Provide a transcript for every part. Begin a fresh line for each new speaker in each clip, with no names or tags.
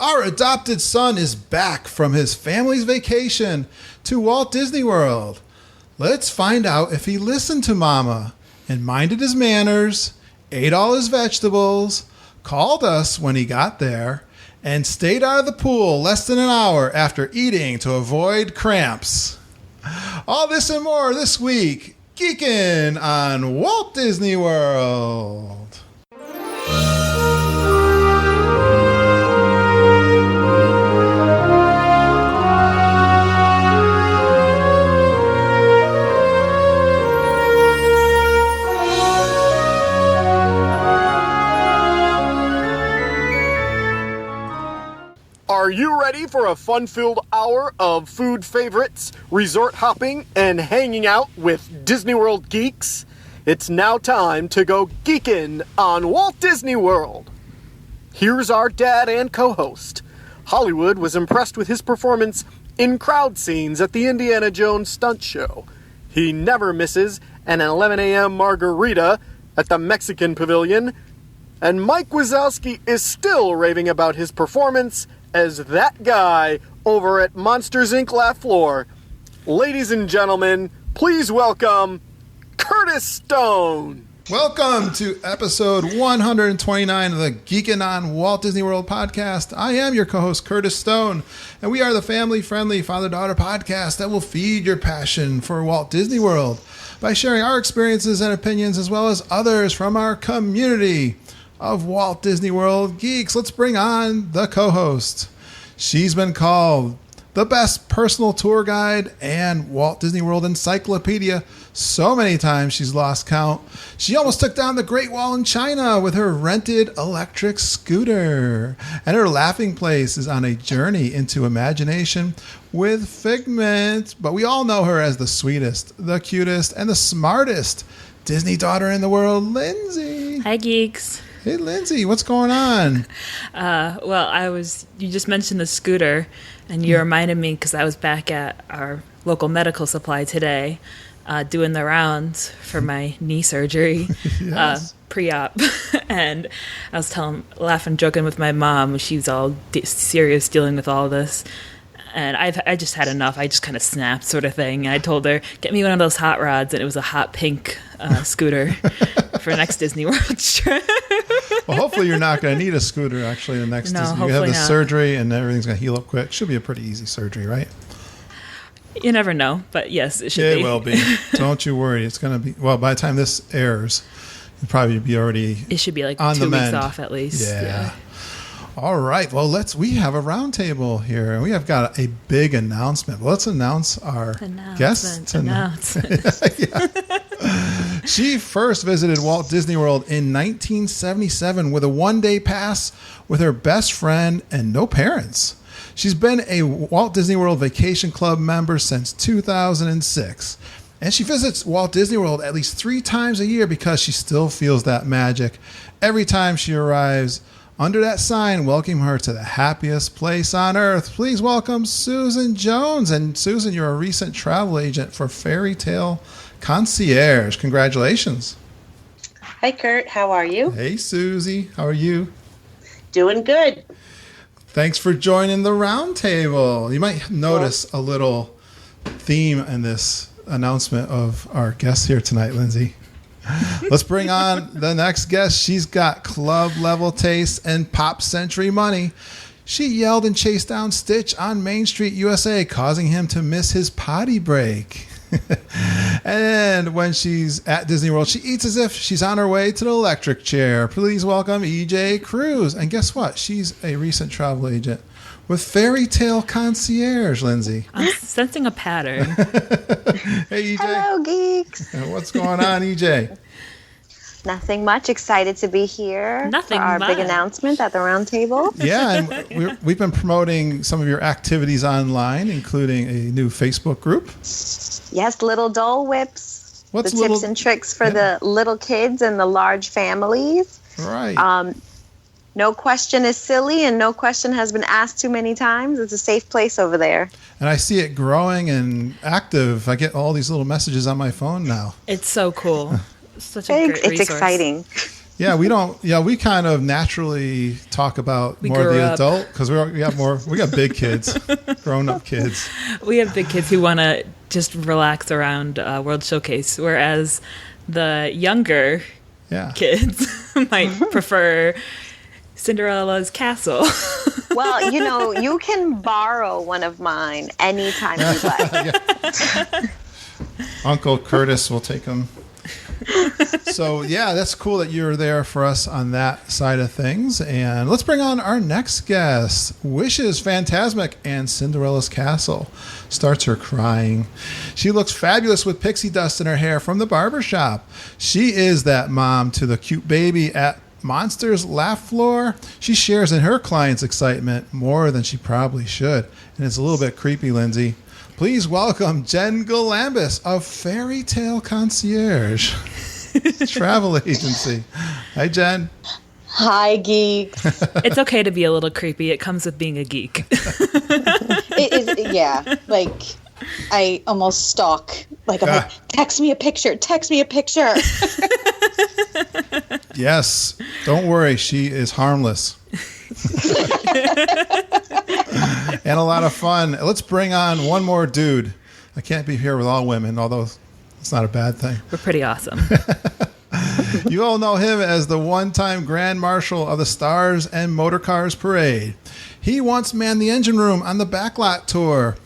Our adopted son is back from his family's vacation to Walt Disney World. Let's find out if he listened to Mama and minded his manners, ate all his vegetables, called us when he got there, and stayed out of the pool less than an hour after eating to avoid cramps. All this and more this week, Geekin on Walt Disney World.
Are you ready for a fun-filled hour of food favorites, resort hopping, and hanging out with Disney World geeks? It's now time to go geekin' on Walt Disney World. Here's our dad and co-host. Hollywood was impressed with his performance in crowd scenes at the Indiana Jones stunt show. He never misses an 11 a.m. margarita at the Mexican Pavilion. And Mike Wazowski is still raving about his performance as that guy over at Monsters, Inc. Laugh Floor. Ladies and gentlemen, please welcome Curtis Stone.
Welcome to episode 129 of the Geekin' on Walt Disney World podcast. I am your co-host, Curtis Stone, and we are the family-friendly father-daughter podcast that will feed your passion for Walt Disney World by sharing our experiences and opinions as well as others from our community of Walt Disney World geeks. Let's bring on the co-host. She's been called the best personal tour guide and Walt Disney World encyclopedia so many times she's lost count. She almost took down the Great Wall in China with her rented electric scooter. And her laughing place is on a journey into imagination with Figment. But we all know her as the sweetest, the cutest, and the smartest Disney daughter in the world, Lindsay.
Hi, geeks.
Hey, Lindsay, what's going on?
You just mentioned the scooter, and you reminded me because I was back at our local medical supply today doing the rounds for my knee surgery,
Yes.
pre-op. And I was laughing, joking with my mom. She's all serious dealing with all this. And I just had enough. I just kind of snapped, sort of thing. And I told her, get me one of those hot rods. And it was a hot pink scooter for next Disney World trip.
Well, hopefully you're not going to need a scooter, actually, the next Disney. You have the surgery and everything's going to heal up quick. Should be a pretty easy surgery, right?
You never know. But yes, it should be.
It will be. Don't you worry. It's going to be, well, by the time this airs, you'll probably be already
It should be like
on
2
the
weeks
mend.
off at least.
Yeah. All right. Well, we have a roundtable here, and we have got a big announcement. Let's announce our guest tonight. She first visited Walt Disney World in 1977 with a one-day pass with her best friend and no parents. She's been a Walt Disney World Vacation Club member since 2006. And she visits Walt Disney World at least 3 times a year because she still feels that magic every time she arrives under that sign welcoming her to the happiest place on earth. Please welcome Susan Jones. And Susan, you're a recent travel agent for Fairy Tale Concierge. Congratulations.
Hi, Kurt. How are you?
Hey, Susie. How are you?
Doing good.
Thanks for joining the roundtable. You might notice a little theme in this announcement of our guest here tonight, Lindsay. Let's bring on the next guest. She's got club level taste and pop century money. She yelled and chased down Stitch on Main Street, USA, causing him to miss his potty break. And when she's at Disney World, she eats as if she's on her way to the electric chair. Please welcome EJ Cruz. And guess what? She's a recent travel agent with Fairy Tale Concierge, Lindsay.
I'm sensing a pattern.
Hey, EJ.
Hello, geeks.
What's going on, EJ?
Nothing much. Excited to be here
Nothing
for our
much.
big announcement at the roundtable.
Yeah, and we've been promoting some of your activities online, including a new Facebook group.
Yes, Little Dole Whips.
What's
the
little-
tips and tricks for the little kids and the large families.
Right.
No question is silly, and no question has been asked too many times. It's a safe place over there.
And I see it growing and active. I get all these little messages on my phone now.
It's so cool. Such a great
It's
resource.
exciting.
Yeah, we don't. Yeah, we kind of naturally talk about more of the adult because we got more. We got big kids, grown-up kids.
We have big kids who want to just relax around World Showcase, whereas the younger kids might prefer Cinderella's castle.
Well, you can borrow one of mine anytime you like.
Uncle Curtis will take them. So, yeah, that's cool that you're there for us on that side of things. And let's bring on our next guest. Wishes Phantasmic and Cinderella's Castle starts her crying. She looks fabulous with pixie dust in her hair from the barber shop. She is that mom to the cute baby at Monsters Laugh Floor. She shares in her clients' excitement more than she probably should. And it's a little bit creepy, Lindsay. Please welcome Jen Galambus of Fairy Tale Concierge Travel Agency. Hi, Jen.
Hi, geeks.
It's okay to be a little creepy. It comes with being a geek.
It is, yeah. Like, I almost stalk. Like, I'm like, text me a picture. Text me a picture.
Yes. Don't worry. She is harmless. And a lot of fun. Let's bring on one more dude. I can't be here with all women, although it's not a bad thing.
We're pretty awesome.
You all know him as the one-time Grand Marshal of the Stars and Motorcars Parade. He once manned the engine room on the Backlot Tour,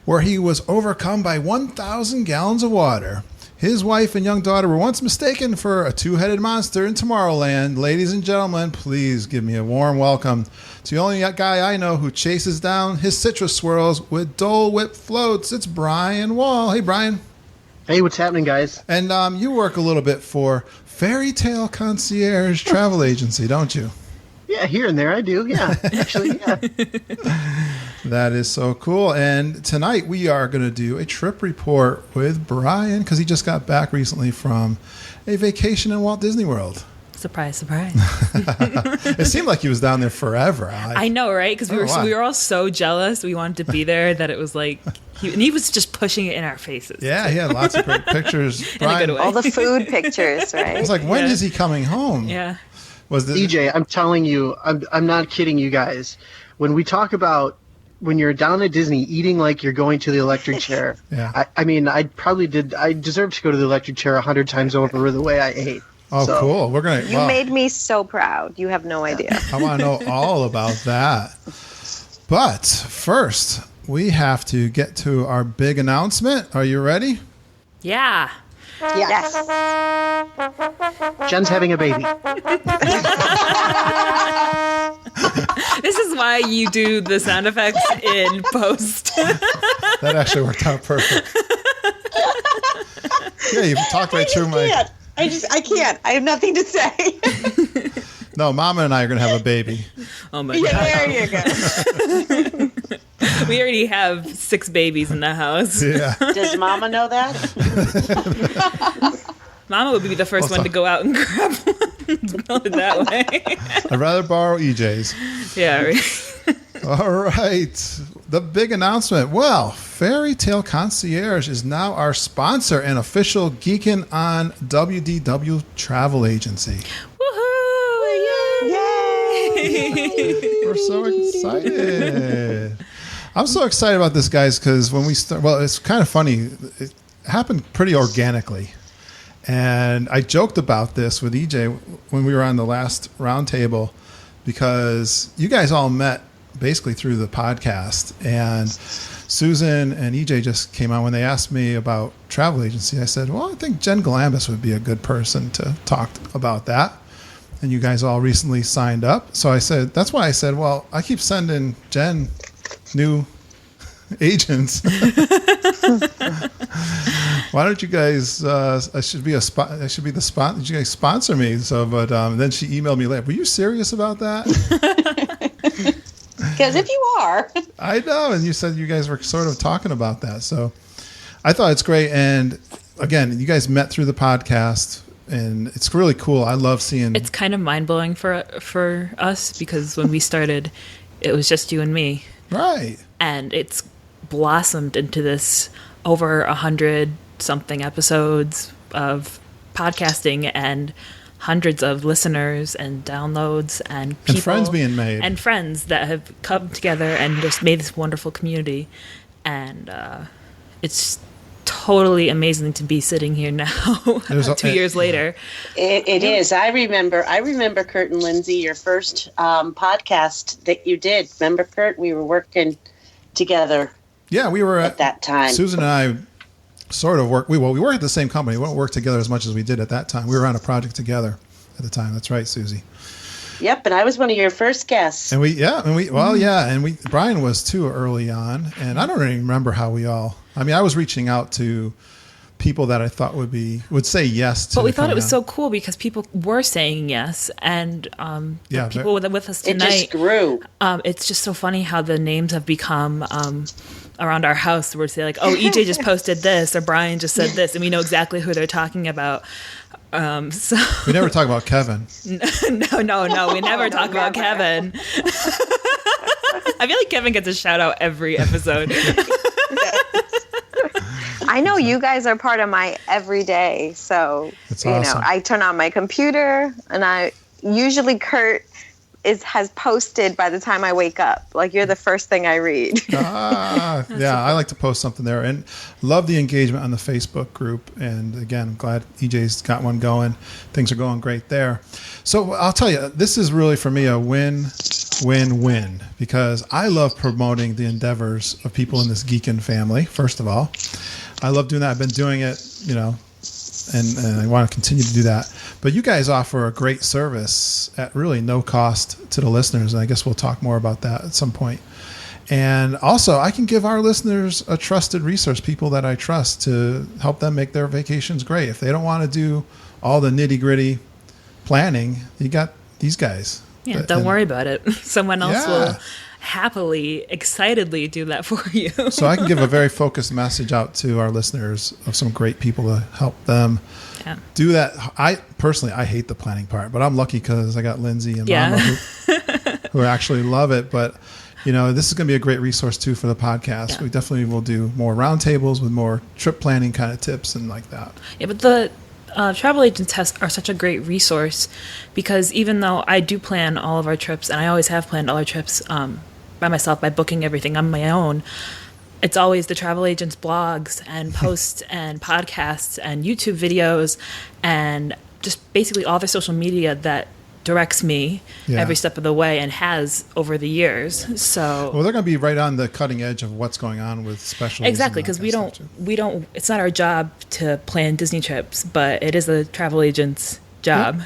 where he was overcome by 1,000 gallons of water. His wife and young daughter were once mistaken for a two-headed monster in Tomorrowland. Ladies and gentlemen, please give me a warm welcome to the only guy I know who chases down his citrus swirls with Dole Whip floats. It's Brian Wahl. Hey, Brian.
Hey, what's happening, guys?
And you work a little bit for Fairy Tale Concierge Travel Agency, don't you?
Yeah, here and there I do. Yeah, actually, yeah.
That is so cool. And tonight we are going to do a trip report with Brian because he just got back recently from a vacation in Walt Disney World.
Surprise, surprise.
It seemed like he was down there forever.
I know, right? Because we were all so jealous. We wanted to be there that it was like, he was just pushing it in our faces.
Yeah, he had lots of great pictures. Brian,
in a good way.
All the food pictures, right?
I was like, when is he coming home?
Yeah.
DJ, I'm telling you, I'm not kidding you guys. When we talk about when you're down at Disney eating like you're going to the electric chair,
yeah.
I mean, I deserve to go to the electric chair 100 times over the way I ate.
Oh, so. Cool. We're gonna.
You made me so proud. You have no idea.
I want to know all about that. But first, we have to get to our big announcement. Are you ready?
Yeah.
Yes.
Jen's having a baby.
This is why you do the sound effects in post.
That actually worked out perfect. Yeah, you talked right through my...
I can't. I have nothing to say.
No, Mama and I are going to have a baby.
Oh, my God.
There you go.
We already have 6 babies in the house.
Yeah.
Does Mama know that?
Mama would be the first one to go out and grab one. Build it that way.
I'd rather borrow EJ's.
Yeah, right.
All right. The big announcement. Well, Fairy Tale Concierge is now our sponsor and official Geekin on WDW travel agency.
Woohoo!
Yay!
We're so excited. I'm so excited about this, guys, because when we start, well, it's kind of funny. It happened pretty organically. And I joked about this with EJ when we were on the last roundtable because you guys all met basically through the podcast. And Susan and EJ just came on when they asked me about travel agency. I said, well, I think Jen Galambus would be a good person to talk about that. And you guys all recently signed up. So I said, that's why I said, well, I keep sending Jen new agents. Why don't you guys? I should be the spot. Did you guys sponsor me? So, but then she emailed me later. Were you serious about that?
Because if you are,
I know. And you said you guys were sort of talking about that. So I thought it's great. And again, you guys met through the podcast, and it's really cool. I love seeing.
It's kind of mind blowing for us because when we started, it was just you and me,
right?
And it's blossomed into this over 100 something episodes of podcasting, and hundreds of listeners and downloads and people.
And friends being made.
And friends that have come together and just made this wonderful community. And it's totally amazing to be sitting here now, 2 years later.
It is. I remember, Kurt and Lindsay, your first podcast that you did. Remember, Kurt? We were working together.
Yeah, we were
at that time.
Susan and I sort of worked. We worked at the same company. We don't work together as much as we did at that time. We were on a project together at the time. That's right, Susie.
Yep, and I was one of your first guests.
And Brian was too early on, and I don't even remember how we all. I mean, I was reaching out to people that I thought would say yes to.
But we thought it was so cool because people were saying yes, and people with us tonight.
It just grew.
It's just so funny how the names have become around our house. We're saying like, "Oh, EJ just posted this," or "Brian just said this," and we know exactly who they're talking about. So
we never talk about Kevin.
No, we never talk about Kevin. I feel like Kevin gets a shout out every episode.
I know you guys are part of my everyday, so
that's awesome.
I turn on my computer and I usually Kurt has posted by the time I wake up. Like you're the first thing I read.
Yeah, I like to post something there and love the engagement on the Facebook group. And again, I'm glad EJ's got one going. Things are going great there. So I'll tell you, this is really for me a win-win-win because I love promoting the endeavors of people in this Geekin family. First of all, I love doing that. I've been doing it, and I want to continue to do that. But you guys offer a great service at really no cost to the listeners, and I guess we'll talk more about that at some point. And also, I can give our listeners a trusted resource, people that I trust, to help them make their vacations great. If they don't want to do all the nitty-gritty planning, you got these guys.
Yeah, don't worry about it. Someone else will happily, excitedly do that for you.
So I can give a very focused message out to our listeners of some great people to help them do that. I personally hate the planning part, but I'm lucky because I got Lindsay and Mama who actually love it. But this is going to be a great resource too for the podcast. Yeah. We definitely will do more roundtables with more trip planning kind of tips and like that.
Yeah, but the travel agents are such a great resource because even though I do plan all of our trips, and I always have planned all our trips by myself by booking everything on my own, it's always the travel agents' blogs and posts and podcasts and YouTube videos and just basically all their social media that directs me every step of the way and has over the years. So
they're going to be right on the cutting edge of what's going on with specials.
Exactly, because we don't it's not our job to plan Disney trips, but it is the travel agent's job.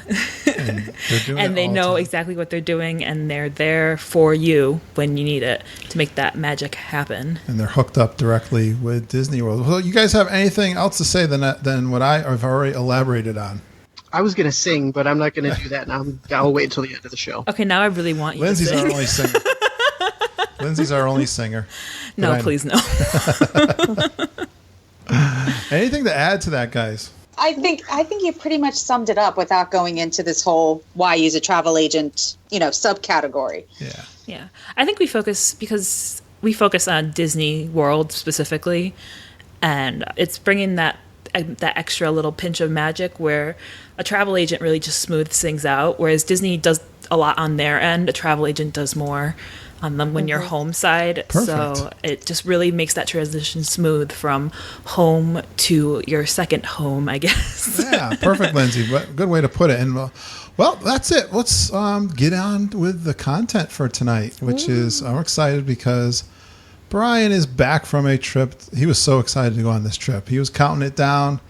And they know exactly what they're doing, and they're there for you when you need it to make that magic happen. And
they're hooked up directly with Disney World. Well, you guys have anything else to say than what I've already elaborated on?
I was going to sing, but I'm not going to do that now. I'll wait until the end of the show.
Okay, now I really want you
Lindsay's
to sing.
Our only singer. Lindsay's our only singer.
No, please no.
Anything to add to that, guys?
I think you pretty much summed it up without going into this whole why use a travel agent, subcategory.
Yeah. I think we focus on Disney World specifically, and it's bringing that extra little pinch of magic where a travel agent really just smooths things out, whereas Disney does a lot on their end. A travel agent does more on them when you're home side.
Perfect.
So it just really makes that transition smooth from home to your second home, I guess.
Yeah, perfect, Lindsay. Good way to put it. And well, that's it. Let's get on with the content for tonight, which is I'm excited because Brian is back from a trip. He was so excited to go on this trip. He was counting it down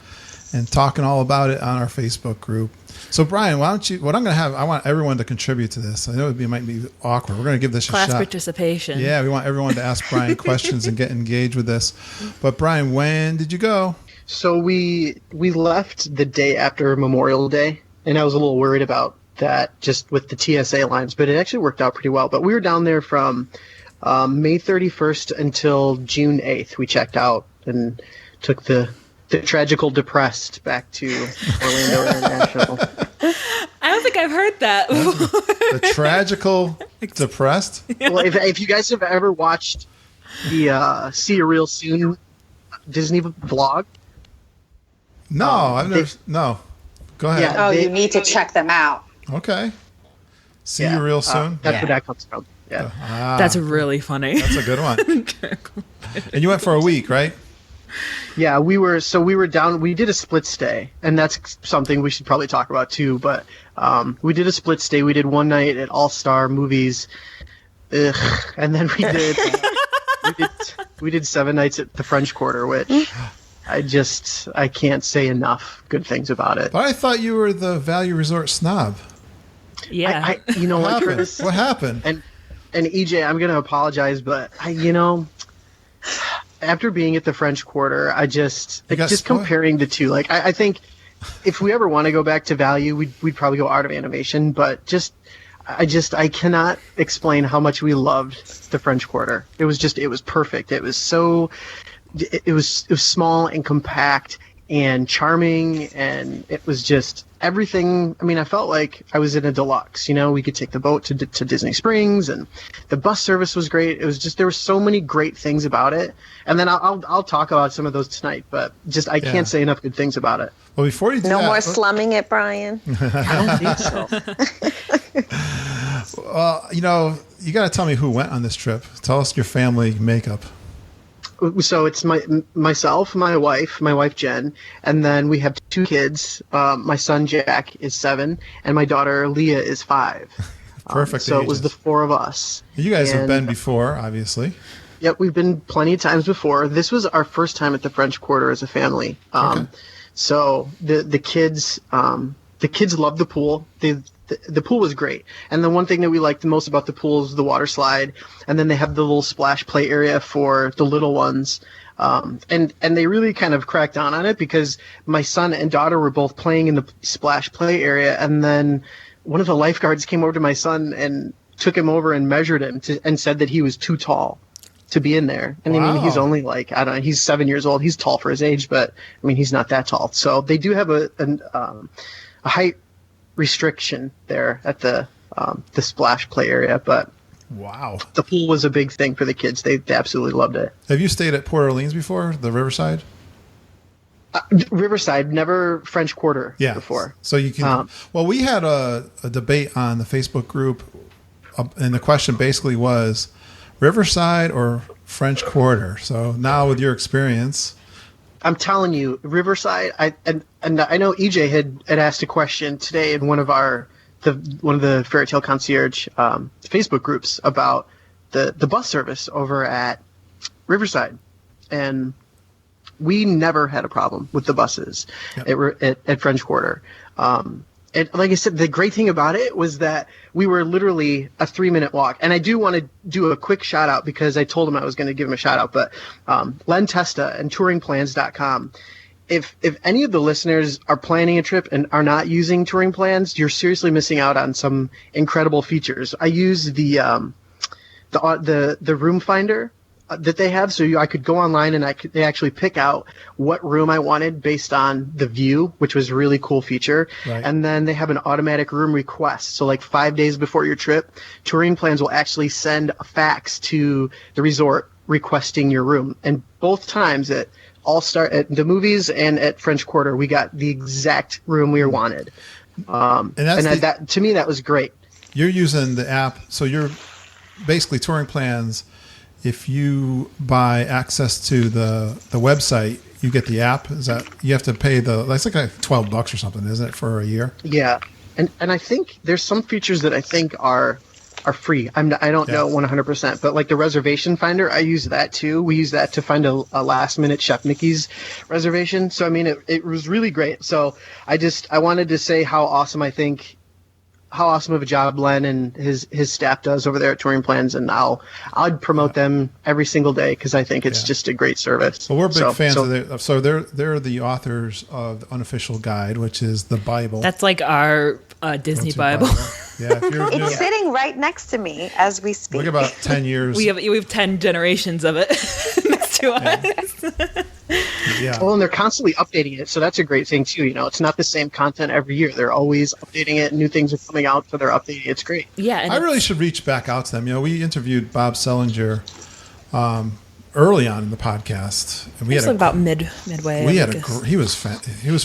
and talking all about it on our Facebook group. So, Brian, I want everyone to contribute to this. I know it might be awkward. We're going to give this a shot.
Class participation.
Yeah, we want everyone to ask Brian questions and get engaged with this. But, Brian, when did you go?
So we left the day after Memorial Day, and I was a little worried about that just with the TSA lines, but it actually worked out pretty well. But we were down there from May 31st until June 8th. We checked out and took the tragical depressed back to Orlando International.
I don't think I've heard that before.
The tragical depressed?
Well, if you guys have ever watched the See You Real Soon Disney vlog.
No, I've never. No. Go ahead.
Oh, you need to check them out.
Okay. See you real soon.
That's where that comes from. Yeah.
That's really funny.
That's a good one. And you went for a week, right?
Yeah, we were down. We did a split stay, and that's something we should probably talk about too. But we did a split stay. We did one night at All Star Movies, and then we did 7 nights at the French Quarter, which I can't say enough good things about it.
But I thought you were the value resort snob.
Yeah.
You know what,
happened?
Curtis?
What happened?
And EJ, I'm gonna apologize, but after being at the French Quarter, comparing the two, like I think if we ever want to go back to value, we'd probably go Art of Animation, but I cannot explain how much we loved the French Quarter. It was perfect. It was small and compact and charming, and it was just everything. I mean, I felt like I was in a deluxe. We could take the boat to Disney Springs, and the bus service was great. It was just, there were so many great things about it. And then I'll talk about some of those tonight, but I can't say enough good things about it.
Well, before you do
No
that,
more slumming it, Brian.
I don't think so.
Well, you got to tell me who went on this trip. Tell us your family makeup.
So it's myself, my wife Jen, and then we have 2 kids. My son Jack is 7, and my daughter Leah is 5.
Perfect.
So
ages.
it was the 4 of us.
You guys have been before, obviously.
Yep, we've been plenty of times before. This was our first time at the French Quarter as a family.
Okay.
So the kids loved the pool. The pool was great. And the one thing that we liked the most about the pool is the water slide. And then they have the little splash play area for the little ones. And they really kind of cracked down on it because my son and daughter were both playing in the splash play area. And then one of the lifeguards came over to my son and took him over and measured him and said that he was too tall to be in there. And I mean, he's only like, I don't know, he's 7 years old. He's tall for his age, but I mean, he's not that tall. So they do have a height restriction there at the splash play area, but
wow,
the pool was a big thing for the kids. They absolutely loved it.
Have you stayed at Port Orleans before, the Riverside?
Riverside, never French Quarter before.
So you can. Well, we had a debate on the Facebook group, and the question basically was Riverside or French Quarter. So now, with your experience,
I'm telling you, Riverside. And I know EJ had asked a question today in one of the Fairy Tale Concierge Facebook groups about the bus service over at Riverside, and we never had a problem with the buses at French Quarter. And like I said, the great thing about it was that we were literally a 3-minute walk. And I do want to do a quick shout out because I told him I was going to give him a shout out. But Len Testa and touringplans.com. If any of the listeners are planning a trip and are not using Touring Plans, you're seriously missing out on some incredible features. I use the room finder that they have, so I could go online and they actually pick out what room I wanted based on the view, which was a really cool feature.
Right.
And then they have an automatic room request. So like 5 days before your trip, Touring Plans will actually send a fax to the resort requesting your room. And both times at the movies and at French Quarter, we got the exact room we wanted. That to me, that was great.
You're using the app, so you're basically Touring Plans. If you buy access to the website, you get the app. Is that you have to pay that's like $12 or something, isn't it, for a year? Yeah,
and I think there's some features that I think are free. I don't know 100%, but like the reservation finder, I use that too. We use that to find a last minute Chef Mickey's reservation. So I mean, it was really great. So I wanted to say how awesome of a job Len and his staff does over there at Touring Plans, and I'd promote them every single day because I think it's just a great service.
Well, we're big fans of it. So they're the authors of the unofficial guide, which is the Bible.
That's like our Disney Bible.
Yeah,
it's sitting right next to me as we speak.
Look, about 10 years.
We have 10 generations of it next to us.
Yeah.
Well, and they're constantly updating it, so that's a great thing too. It's not the same content every year. They're always updating it. New things are coming out, so they're updating it. It's great.
Yeah, and
I really should reach back out to them. We interviewed Bob Sellinger early on in the podcast, and we
It was
had
like about midway.
he
I
had
guess.
he was fantastic.
He was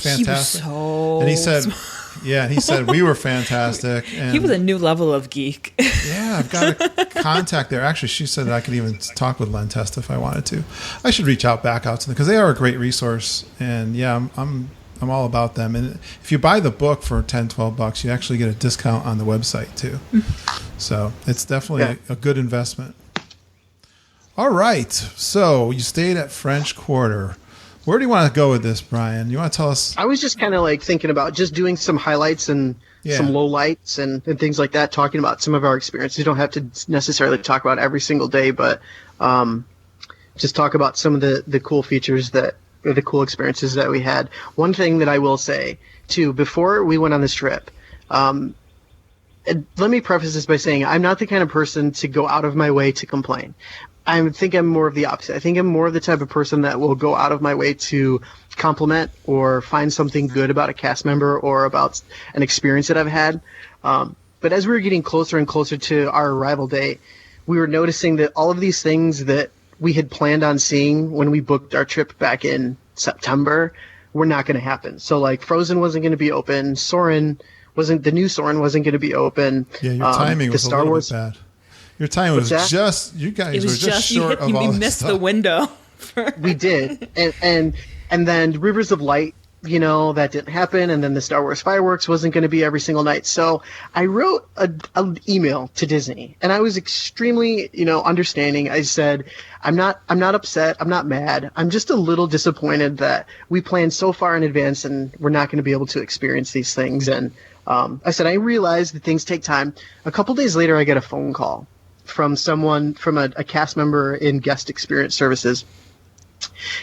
so
and he said,
smart.
yeah, and he said we were fantastic. And
He was a new level of geek.
yeah, I've got a contact there. Actually, she said that I could even talk with Len Testa if I wanted to. I should reach back out to them because they are a great resource. And yeah, I'm all about them. And if you buy the book for $10-12, you actually get a discount on the website too. So it's definitely a good investment. All right, so you stayed at French Quarter. Where do you want to go with this, Brian? You want to tell us?
I was just kind of like thinking about just doing some highlights and some lowlights and things like that, talking about some of our experiences. You don't have to necessarily talk about every single day, but just talk about some of the cool features or the cool experiences that we had. One thing that I will say, too, before we went on this trip, let me preface this by saying I'm not the kind of person to go out of my way to complain. I think I'm more of the opposite. I think I'm more of the type of person that will go out of my way to compliment or find something good about a cast member or about an experience that I've had. But as we were getting closer and closer to our arrival date, we were noticing that all of these things that we had planned on seeing when we booked our trip back in September were not going to happen. So like Frozen wasn't going to be open. The new Soarin' wasn't going to be open.
Yeah, your timing was a little bit bad. Your time was just, you guys were just short of all
you
this
missed
stuff.
the window.
We did. And then Rivers of Light, that didn't happen. And then the Star Wars fireworks wasn't going to be every single night. So I wrote an email to Disney and I was extremely, understanding. I said, I'm not upset. I'm not mad. I'm just a little disappointed that we planned so far in advance and we're not going to be able to experience these things. And I said, I realize that things take time. A couple days later, I get a phone call from a cast member in guest experience services.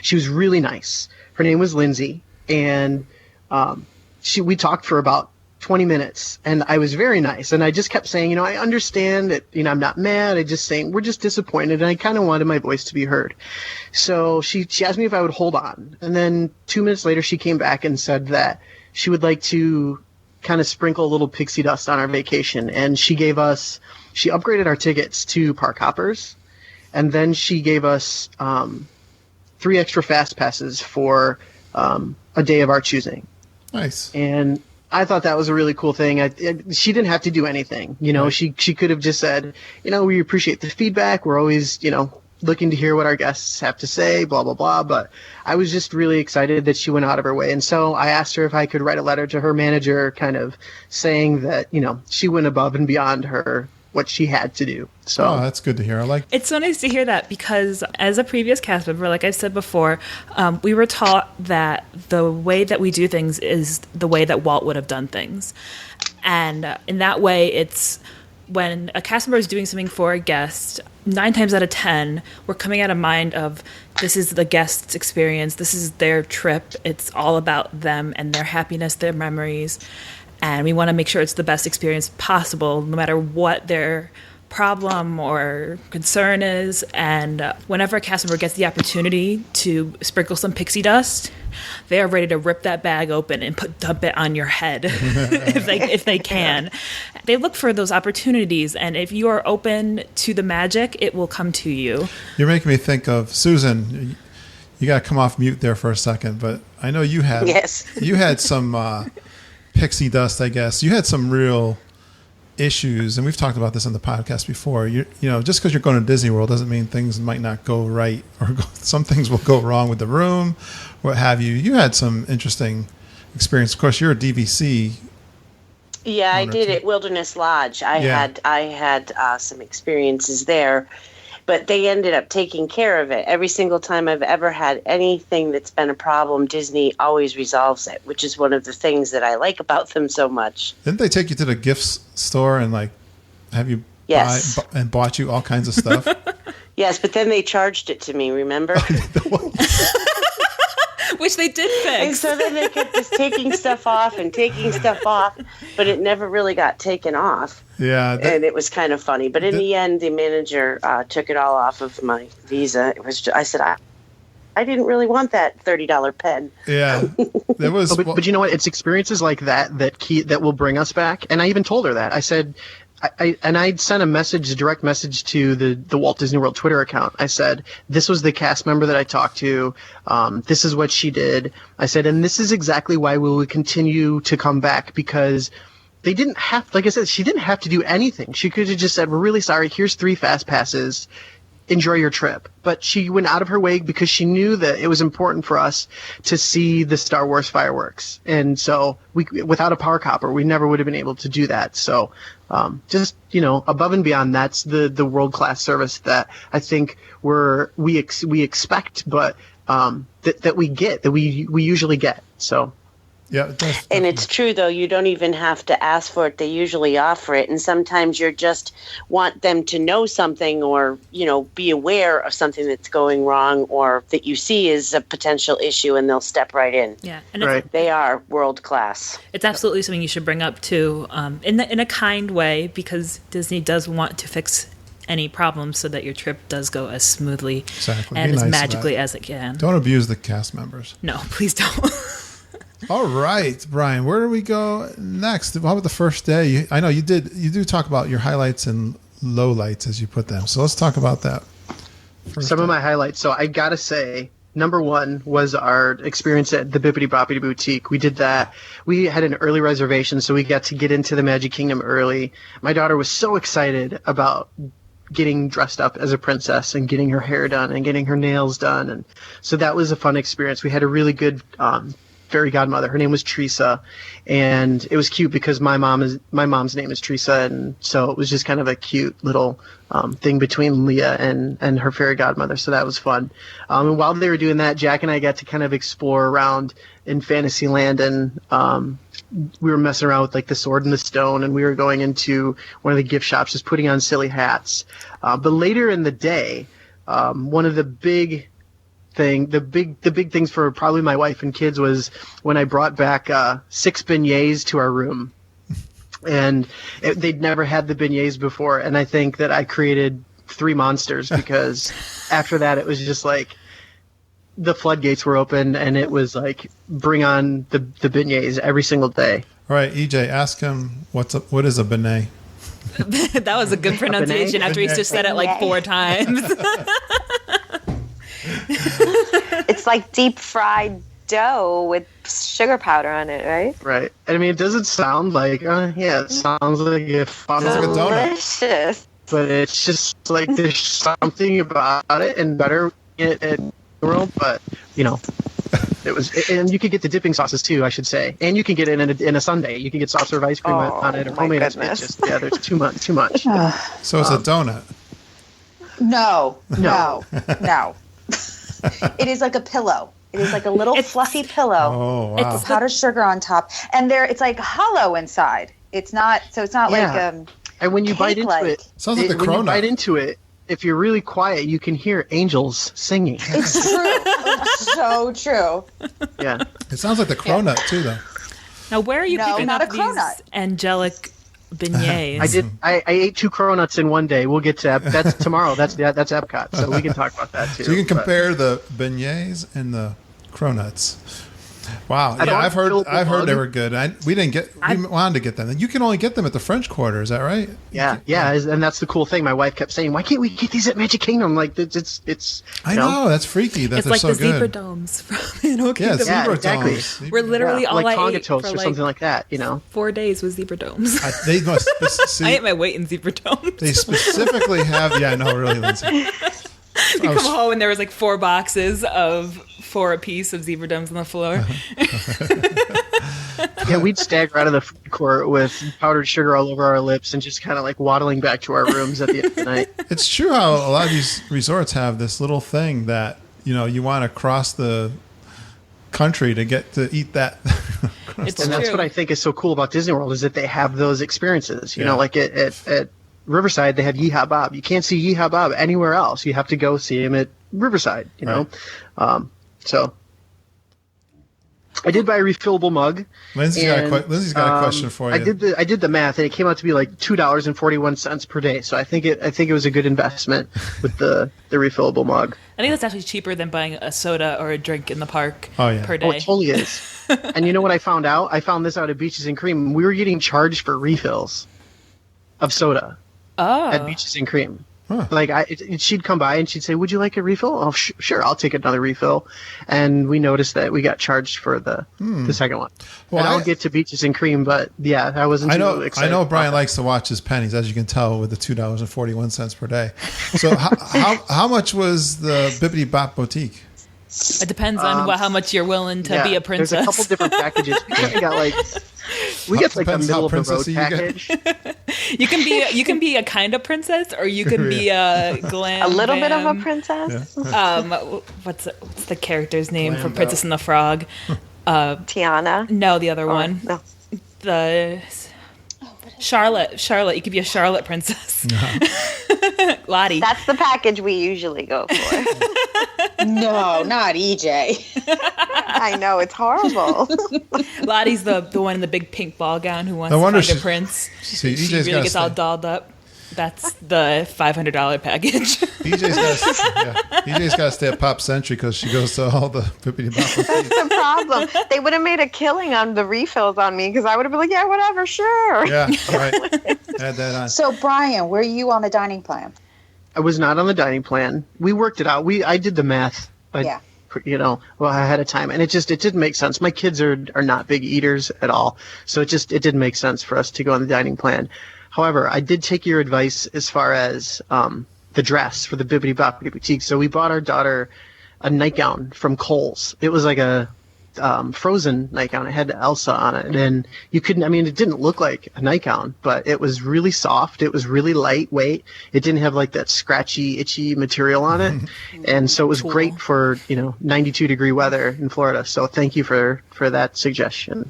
She was really nice. Her name was Lindsay, and we talked for about 20 minutes, and I was very nice. And I just kept saying, I understand that, I'm not mad. I just saying we're just disappointed, and I kind of wanted my voice to be heard. So she asked me if I would hold on, and then 2 minutes later, she came back and said that she would like to kind of sprinkle a little pixie dust on our vacation, and she upgraded our tickets to Park Hoppers, and then she gave us 3 extra fast passes for a day of our choosing.
Nice.
And I thought that was a really cool thing. She didn't have to do anything. Right. She could have just said, we appreciate the feedback. We're always, looking to hear what our guests have to say, blah, blah, blah. But I was just really excited that she went out of her way. And so I asked her if I could write a letter to her manager kind of saying that, she went above and beyond what she had to do. So
that's good to hear.
It's so nice to hear that because as a previous cast member, like I said before, we were taught that the way that we do things is the way that Walt would have done things. And in that way, it's when a cast member is doing something for a guest, 9 times out of 10, we're coming out of mind of this is the guest's experience, this is their trip, it's all about them and their happiness, their memories, and we want to make sure it's the best experience possible, no matter what their problem or concern is. And whenever a cast member gets the opportunity to sprinkle some pixie dust, they are ready to rip that bag open and dump it on your head if they can. They look for those opportunities, and if you are open to the magic, it will come to you.
You're making me think of Susan. You got to come off mute there for a second, but I know you had you had some pixie dust. I guess you had some real issues, and we've talked about this on the podcast before. Just because you're going to Disney World doesn't mean things might not go right, or some things will go wrong with the room, what have you. You had some interesting experience. Of course, you're a DVC.
Yeah, I did at Wilderness Lodge. I had some experiences there, but they ended up taking care of it. Every single time I've ever had anything that's been a problem, Disney always resolves it, which is one of the things that I like about them so much.
Didn't they take you to the gifts store and have you and bought you all kinds of stuff?
Yes, but then they charged it to me, remember?
Which they did fix.
And so then they kept just taking stuff off, but it never really got taken off.
Yeah.
And it was kind of funny. But in the end, the manager took it all off of my Visa. I said, I didn't really want that $30 pen.
Yeah. There was,
but you know what? It's experiences like that will bring us back. And I even told her that. I said, I'd sent a direct message to the Walt Disney World Twitter account. I said, this was the cast member that I talked to. This is what she did. I said, and this is exactly why we will continue to come back, because they didn't have, like I said, she didn't have to do anything. She could have just said, we're really sorry. Here's 3 fast passes. Enjoy your trip. But she went out of her way because she knew that it was important for us to see the Star Wars fireworks. And so without a power copper, we never would have been able to do that. So just, above and beyond, that's the world-class service that I think we expect, but that we get, that we usually get. So.
Yeah,
and it's true, though. You don't even have to ask for it. They usually offer it. And sometimes you just want them to know something or, be aware of something that's going wrong or that you see is a potential issue, and they'll step right in.
Yeah. And
they are world class.
It's absolutely something you should bring up, too, in a kind way, because Disney does want to fix any problems so that your trip does go as smoothly and as magically as it can.
Don't abuse the cast members.
No, please don't.
All right, Brian, where do we go next? How about the first day? I know you do talk about your highlights and lowlights as you put them. So let's talk about that.
Some of my highlights. So I got to say, number 1 was our experience at the Bippity Boppity Boutique. We did that. We had an early reservation, so we got to get into the Magic Kingdom early. My daughter was so excited about getting dressed up as a princess and getting her hair done and getting her nails done. And so that was a fun experience. We had a really good fairy godmother. Her name was Teresa, and it was cute because my mom's name is Teresa, and so it was just kind of a cute little thing between Leah and her fairy godmother. So that was fun. And while they were doing that, Jack and I got to kind of explore around in Fantasyland, and we were messing around with like the Sword and the Stone, and we were going into one of the gift shops, just putting on silly hats. But later in the day, one of the big things for probably my wife and kids was when I brought back 6 beignets to our room, and they'd never had the beignets before, and I think that I created 3 monsters because after that it was just like the floodgates were open, and it was like bring on the beignets every single day.
All right, EJ, ask him what is a beignet.
That was a good pronunciation after he just said it like 4 times.
It's like deep fried dough with sugar powder on it, right?
Right. I mean, it doesn't sound like, it sounds like a fun
delicious.
But it's just like there's something about it and better in the world, but, it was, and you could get the dipping sauces too, I should say. And you can get it in a sundae. You can get soft serve ice cream on it or homemade ice cream. It's just, there's too much.
So it's a donut.
No. It is like a pillow. It is like a little fluffy pillow.
Oh, wow.
It's powdered sugar on top, and it's like hollow inside. It's not like
and when you bite into it,
sounds like the cronut.
When you bite into it, if you're really quiet, you can hear angels singing.
It's true. It's so true.
Yeah.
It sounds like the cronut too, though.
Now, where are you picking
not
up
a cronut.
these angelic beignets?
I ate 2 cronuts in one day. We'll get to that's tomorrow. That's Epcot, so we can talk about that too.
So you can compare the beignets and the cronuts. Wow, yeah, I've heard they were good. We wanted to get them. You can only get them at the French Quarter. Is that right?
Yeah, and that's the cool thing. My wife kept saying, "Why can't we get these at Magic Kingdom?" Like it's.
I know that's freaky. That
it's
they're
like
so
the
good.
zebra domes from Animal Kingdom.
Yeah,
exactly.
Domes.
We're literally all
like
I
Tonga
ate
toast
for
or something like that.
4 days with zebra domes.
They must. See,
I ate my weight in zebra domes.
They specifically have. Yeah, no, really, Lindsay.
You come home and there was like 4 boxes of 4 apiece of zebra domes on the floor.
Yeah, we'd stagger out of the food court with powdered sugar all over our lips and just kind of like waddling back to our rooms at the end of the night.
It's true how a lot of these resorts have this little thing that you want to cross the country to get to eat that.
And that's what I think is so cool about Disney World is that they have those experiences. Like at Riverside, they have Yeehaw Bob. You can't see Yeehaw Bob anywhere else. You have to go see him at Riverside, know. So I did buy a refillable mug.
Lindsay's got a question for you.
I did the math, and it came out to be like $2.41 per day. So I think it was a good investment with the refillable mug.
I think that's actually cheaper than buying a soda or a drink in the park per day.
Oh, it totally is. And you know what I found out? I found this out at Beaches and Cream. We were getting charged for refills. of soda at
Oh.
Beaches and Cream.
Huh.
Like she'd come by and she'd say, "Would you like a refill?" Oh, sure, I'll take another refill. And we noticed that we got charged for the second one.
Well,
and I'll get to Beaches and Cream, but yeah, I wasn't. Too excited.
I know
about
Brian
that.
likes to watch his pennies, as you can tell with the $2.41 per day. So how much was the Bibbidi Bop Boutique?
It depends on how much you're willing to be a princess.
There's a couple different packages. We get like a
Depends how
middle of the road
princessy you get.
package.
You can be a kind of princess, or you can be a glam.
A little bit of a
bam.
princess.
What's the character's name
Glam
from
bell.
Princess and the Frog?
Tiana.
No, the other one.
No.
The Charlotte. You could be a Charlotte princess. Lottie.
That's the package we usually go for.
No, not EJ.
I know, it's horrible.
Lottie's the one in the big pink ball gown who wants
No
to
wonder
find a
she-
prince.
See,
She
EJ's
really
gotta
gets all
stay.
dolled up. That's the $500 package.
EJ's got to stay at Pop Century because she goes to all the Bibbidi Bop Boutique.
The problem. They would have made a killing on the refills on me because I would have been like, yeah, whatever, sure.
Yeah, right. Add that on.
So, Brian, were you on the dining plan?
I was not on the dining plan. We worked it out. I did the math.
Yeah.
Ahead of time, and it didn't make sense. My kids are not big eaters at all, so it didn't make sense for us to go on the dining plan. However, I did take your advice as far as the dress for the Bibbidi Boppidi Boutique. So we bought our daughter a nightgown from Kohl's. It was like a Frozen nightgown. It had Elsa on it, and it didn't look like a nightgown, but it was really soft. It was really lightweight. It didn't have like that scratchy, itchy material on it, and so it was great for 92-degree weather in Florida. So thank you for that suggestion.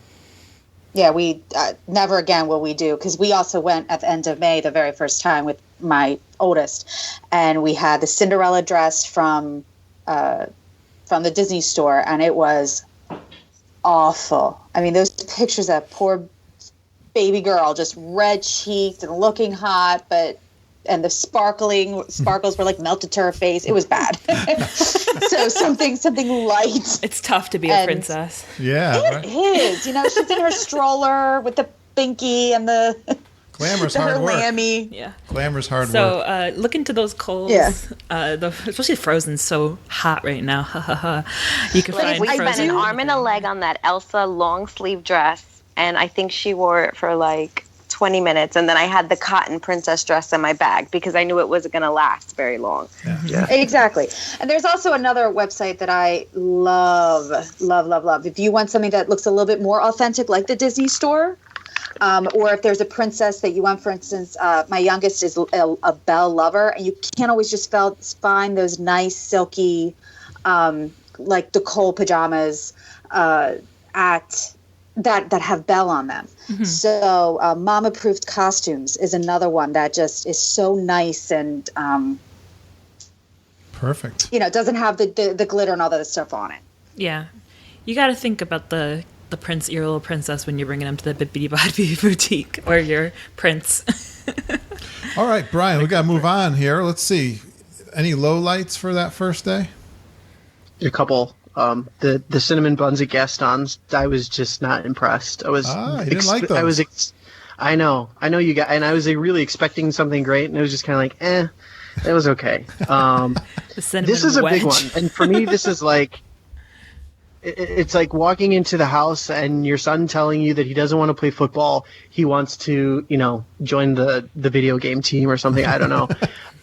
Yeah, we never again will we do, because we also went at the end of May the very first time with my oldest, and we had the Cinderella dress from the Disney store, and it was awful. I mean, those pictures of that poor baby girl, just red cheeked and looking hot, and the sparkles were like melted to her face. It was bad. So something light.
It's tough to be a princess.
Yeah,
It
right.
is. She's in her stroller with the binky and the
Glamour's
her
hard work.
lammy.
Yeah.
Glamour's hard work.
So look into those Kohl's.
Yeah.
Especially Frozen's so hot right now. You can find
I spent
Frozen.
an arm and a leg on that Elsa long sleeve dress, and I think she wore it for like 20 minutes, and then I had the cotton princess dress in my bag because I knew it wasn't going to last very long.
Yeah.
Exactly. And there's also another website that I love. If you want something that looks a little bit more authentic, like the Disney store, or if there's a princess that you want, for instance, my youngest is a Belle lover, and you can't always just find those nice silky, like the Cole pajamas that have Belle on them. Mm-hmm. So Mom Approved Costumes is another one that just is so nice and
Perfect.
doesn't have the glitter and all that stuff on it.
Yeah. You got to think about the prince, your little princess, when you're bringing them to the Bibbidi Boppidi Boutique, or your prince.
All right, Brian, we got to move on here. Let's see. Any low lights for that first day?
A couple. The cinnamon buns at Gaston's, I was just not impressed. I was.
You didn't like those.
I know you got, and I was really expecting something great, and it was just kind of like, it was okay.
The cinnamon
This is a big
wedge.
one, and for me, this is like, it's like walking into the house and your son telling you that he doesn't want to play football. He wants to, join the video game team or something. I don't know.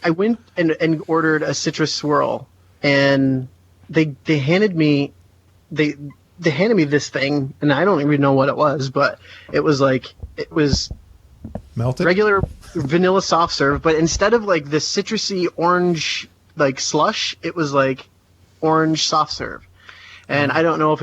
I went and ordered a citrus swirl, and they handed me this thing, and I don't even know what it was, but it was
Melted?
regular vanilla soft serve, but instead of like the citrusy orange like slush, it was like orange soft serve. And I don't know if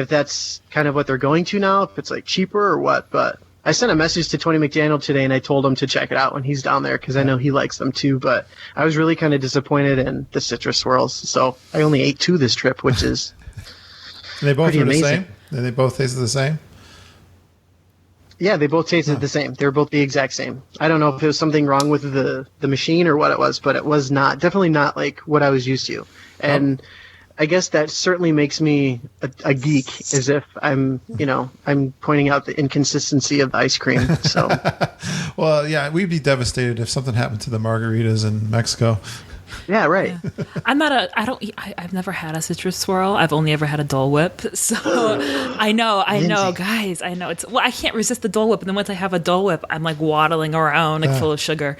that's kind of what they're going to now, if it's like cheaper or what, but I sent a message to Tony McDaniel today, and I told him to check it out when he's down there, because I know he likes them too, but I was really kind of disappointed in the citrus swirls, so I only ate 2 this trip, which is
And they both
pretty
were the
amazing.
same? And they both tasted the same?
Yeah, they both tasted the same. They were both the exact same. I don't know if there was something wrong with the machine or what it was, but it was definitely not like what I was used to. And I guess that certainly makes me a geek, as if I'm pointing out the inconsistency of the ice cream. So,
well, yeah, we'd be devastated if something happened to the margaritas in Mexico.
Yeah, right.
Yeah. I've never had a citrus swirl. I've only ever had a Dole Whip. So I know, guys, I know. I can't resist the Dole Whip. And then once I have a Dole Whip, I'm like waddling around like full of sugar.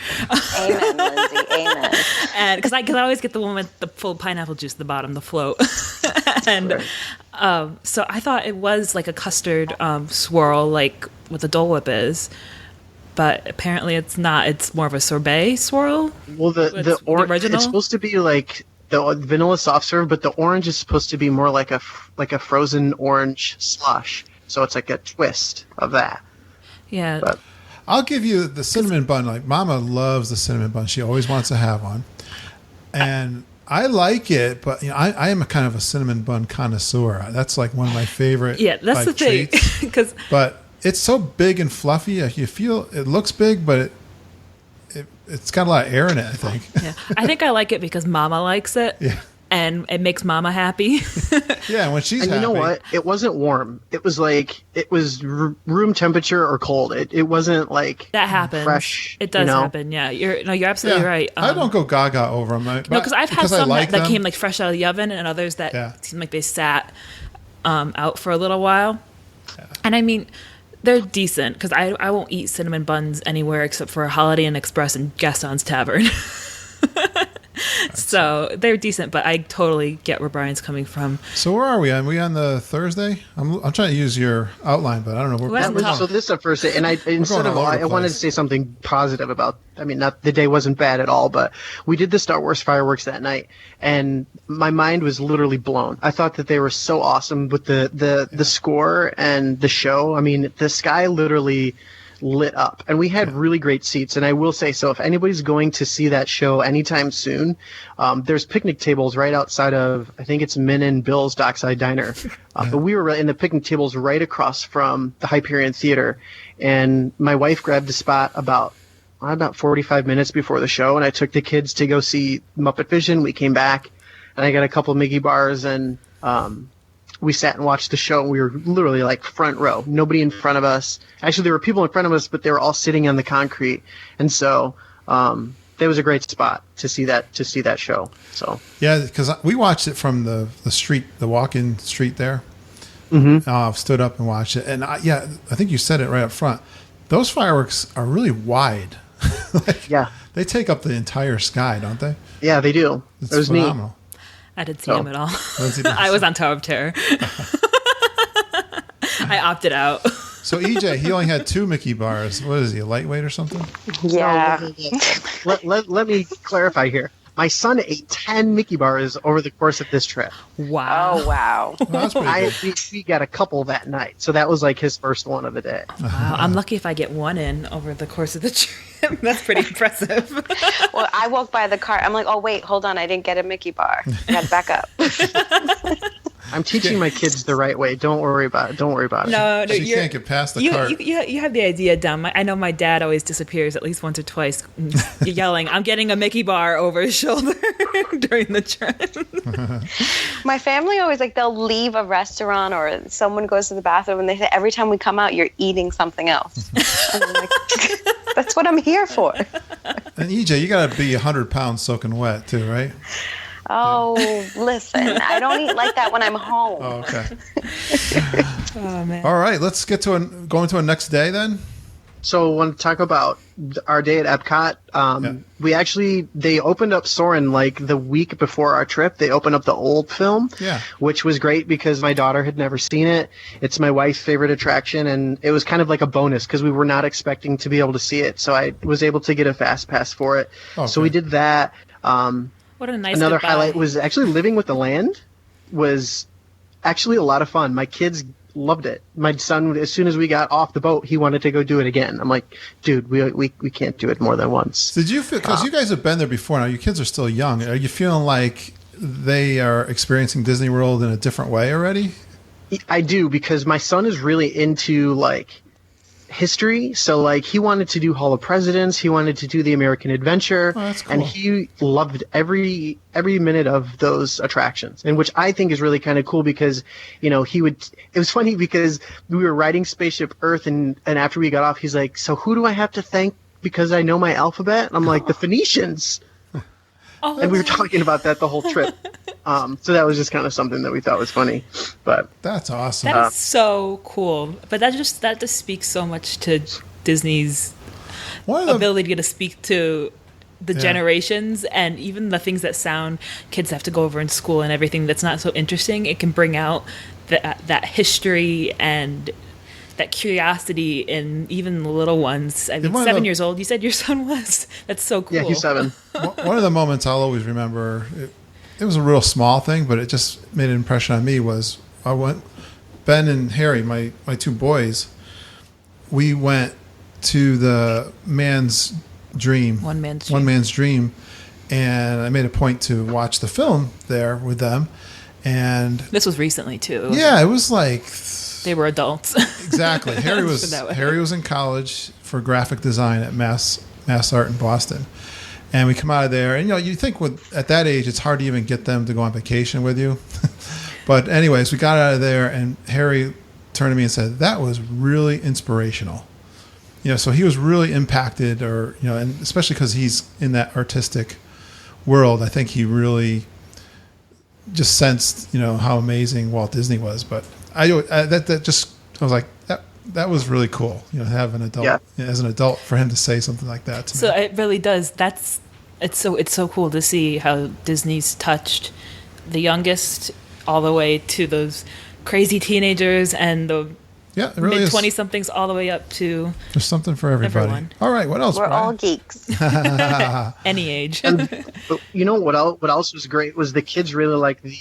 Amen, Lindsay. Amen.
And because I always get the one with the full pineapple juice at the bottom, the float. And so I thought it was like a custard swirl, like what the Dole Whip is. But apparently it's not. It's more of a sorbet swirl.
Well, the original, it's supposed to be like the vanilla soft serve, but the orange is supposed to be more like a frozen orange slush. So it's like a twist of that.
Yeah.
But
I'll give you the cinnamon bun. Like Mama loves the cinnamon bun. She always wants to have one, and I like it. But I am a kind of a cinnamon bun connoisseur. That's like one of my favorite.
Yeah, that's the thing.
But it's so big and fluffy. You feel it looks big, but it's got a lot of air in it, I think.
Yeah, I think I like it because Mama likes it.
Yeah.
And it makes Mama happy.
Yeah, when she's happy.
You know what? It wasn't warm. It was like room temperature or cold. It wasn't like
that happens.
Fresh.
It does happen. Yeah, you're absolutely right.
I don't go gaga over them.
Because I've had some that came like fresh out of the oven, and others that seem like they sat out for a little while. Yeah. And I mean, they're decent because I won't eat cinnamon buns anywhere except for Holiday Inn Express and Gaston's Tavern. So they're decent, but I totally get where Brian's coming from.
So where are we? Are we on the Thursday? I'm trying to use your outline, but I don't know.
So this is the first day, and I wanted to say something positive about. I mean, not the day wasn't bad at all, but we did the Star Wars fireworks that night, and my mind was literally blown. I thought that they were so awesome with the score and the show. I mean, the sky literally lit up, and we had really great seats. And I will say, so if anybody's going to see that show anytime soon, there's picnic tables right outside of, I think it's Min and Bill's Dockside Diner. But we were in the picnic tables right across from the Hyperion Theater, and my wife grabbed a spot about 45 minutes before the show, and I took the kids to go see Muppet Vision. We came back, and I got a couple Mickey bars, and we sat and watched the show, and we were literally like front row. Nobody in front of us. Actually, there were people in front of us, but they were all sitting on the concrete. And so that was a great spot to see that show. So
yeah, because we watched it from the street, the walk-in street there.
Mm-hmm.
Stood up and watched it. And I think you said it right up front. Those fireworks are really wide. They take up the entire sky, don't they?
Yeah, they do.
It
was
phenomenal.
Neat.
I didn't see him at all. I was on Tower of Terror. I opted out.
So EJ, he only had 2 Mickey bars. What is he, a lightweight or something?
Yeah.
Let me clarify here. My son ate 10 Mickey bars over the course of this trip.
Wow.
Oh, wow.
Well, that's pretty good.
We got a couple that night. So that was like his first one of the day.
Wow. I'm lucky if I get one in over the course of the trip. That's pretty impressive.
Well, I walked by the car. I'm like, oh, wait, hold on. I didn't get a Mickey bar. I got to back up.
I'm teaching my kids the right way. Don't worry about it.
No,
you can't get past the cart.
You have the idea down. I know my dad always disappears at least once or twice, yelling, "I'm getting a Mickey bar" over his shoulder during the trip.
My family always they'll leave a restaurant or someone goes to the bathroom and they say, every time we come out, you're eating something else. And I'm like, that's what I'm here for.
And EJ, you got to be 100 pounds soaking wet too, right?
Oh, listen, I don't eat like that when I'm home.
Oh, okay.
Oh, man.
All right, let's get to go into a next day then.
So I want to talk about our day at Epcot. They opened up Soarin' like the week before our trip. They opened up the old film, which was great because my daughter had never seen it. It's my wife's favorite attraction, and it was kind of like a bonus because we were not expecting to be able to see it. So I was able to get a fast pass for it. Okay. So we did that.
What a nice
Another
goodbye.
highlight was actually living with the land was actually a lot of fun. My kids loved it. My son, as soon as we got off the boat, he wanted to go do it again. I'm like, dude, we can't do it more than once.
Did you feel, because you guys have been there before now, your kids are still young, are you feeling like they are experiencing Disney World in a different way already?
I do, because my son is really into history. So like he wanted to do Hall of Presidents, he wanted to do the American Adventure,
that's cool.
and he loved every minute of those attractions. And which I think is really kind of cool because, you know, it was funny because we were riding Spaceship Earth and after we got off, he's like, "So who do I have to thank because I know my alphabet?" And I'm like, "The Phoenicians."
Oh.
And we were talking about that the whole trip. So that was just kind of something that we thought was funny. But
That's awesome.
That is so cool. But that just speaks so much to Disney's
One of the,
ability to speak to the generations, and even the things that kids have to go over in school and everything that's not so interesting. It can bring out that history and that curiosity in even the little ones. I mean, 7 years old, you said your son was? That's so cool.
yeah, he's 7.
one of the moments I'll always remember, it was a real small thing, but it just made an impression on me, was Ben and Harry, my 2 boys, we went to the man's dream.
One Man's
Dream. And I made a point to watch the film there with them. And
this was recently, too.
yeah, it was like...
They were adults.
Exactly. Harry was in college for graphic design at Mass Art in Boston. And we come out of there, and you think at that age it's hard to even get them to go on vacation with you. But anyways, we got out of there, and Harry turned to me and said, "That was really inspirational." So he was really impacted, and especially because he's in that artistic world, I think he really just sensed, how amazing Walt Disney was. But I was like, that was really cool, have an adult as an adult for him to say something like that to me.
So it really does. It's so cool to see how Disney's touched the youngest all the way to those crazy teenagers and the
really
mid 20-somethings all the way up to
there's something for everybody.
Everyone.
All right, what else?
We're
Brian?
all geeks.
any age.
But you know what else was great was the kids really liked the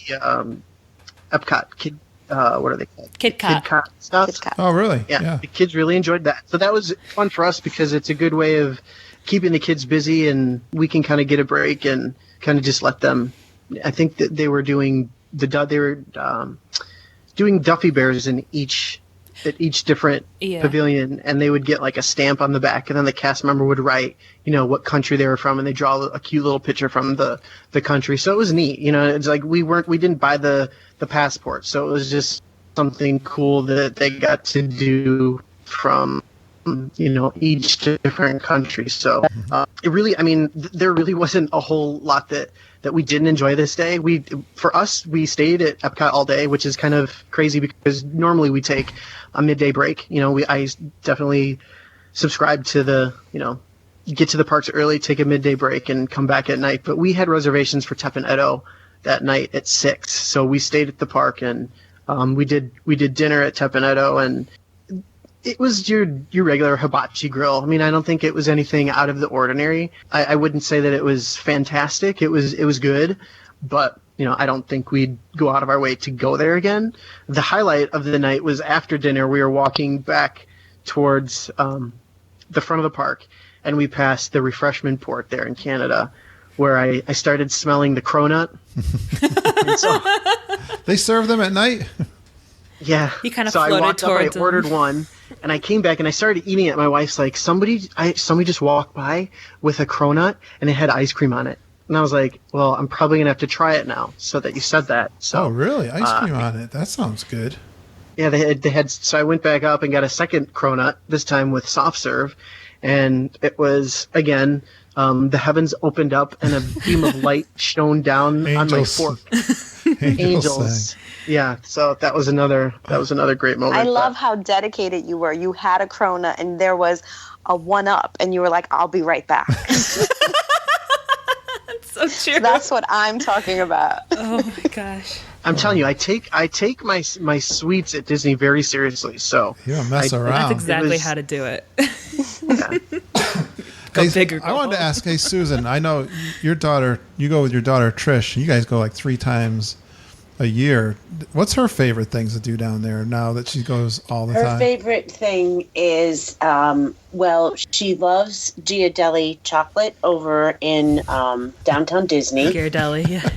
Epcot kid. What are they called?
Kid Kat
stuff.
Kid Kat.
Oh, really?
Yeah, the kids really enjoyed that. So that was fun for us because it's a good way of keeping the kids busy, and we can kind of get a break and kind of just let them. I think that they were doing doing Duffy Bears at each different pavilion, and they would get like a stamp on the back, and then the cast member would write, what country they were from, and they draw a cute little picture from the country. So it was neat. It's like we didn't buy the passport, so it was just something cool that they got to do from each different country. So it really, there really wasn't a whole lot that we didn't enjoy this day. For us, we stayed at Epcot all day, which is kind of crazy because normally we take a midday break. I definitely subscribe to the, get to the parks early, take a midday break, and come back at night. But we had reservations for Tep and Edo that night at 6, so we stayed at the park, and we did dinner at Tep and Edo, and it was your regular hibachi grill. I don't think it was anything out of the ordinary. I wouldn't say that it was fantastic. It was good, but I don't think we'd go out of our way to go there again. The highlight of the night was after dinner. We were walking back towards the front of the park, and we passed the refreshment port there in Canada, where I started smelling the cronut. And so,
they serve them at night?
Yeah. He kind of
so
floated
I walked up, I ordered one, and I came back and I started eating it. My wife's like, somebody just walked by with a cronut and it had ice cream on it. And I was like, well, I'm probably going to have to try it now, so that you said that. So,
oh, really? Ice cream on it? That sounds good.
Yeah, they had. So I went back up and got a second cronut, this time with soft serve. And it was, again, the heavens opened up and a beam of light shone down on my fork. Angels. Yeah, so that was another great moment.
I love how dedicated you were. You had a cronut and there was a 1-up, and you were like, "I'll be right back."
So true.
That's what I'm talking about.
Oh my gosh.
I'm telling you, I take my sweets at Disney very seriously. So
you don't mess around.
That's exactly how to do it.
Yeah.
Go bigger.
I wanted to ask, hey Susan, I know your daughter. You go with your daughter Trish. You guys go like 3 times a year. What's her favorite things to do down there now that she goes all the time?
Her favorite thing is, she loves Ghirardelli chocolate over in downtown Disney.
Ghirardelli, yeah.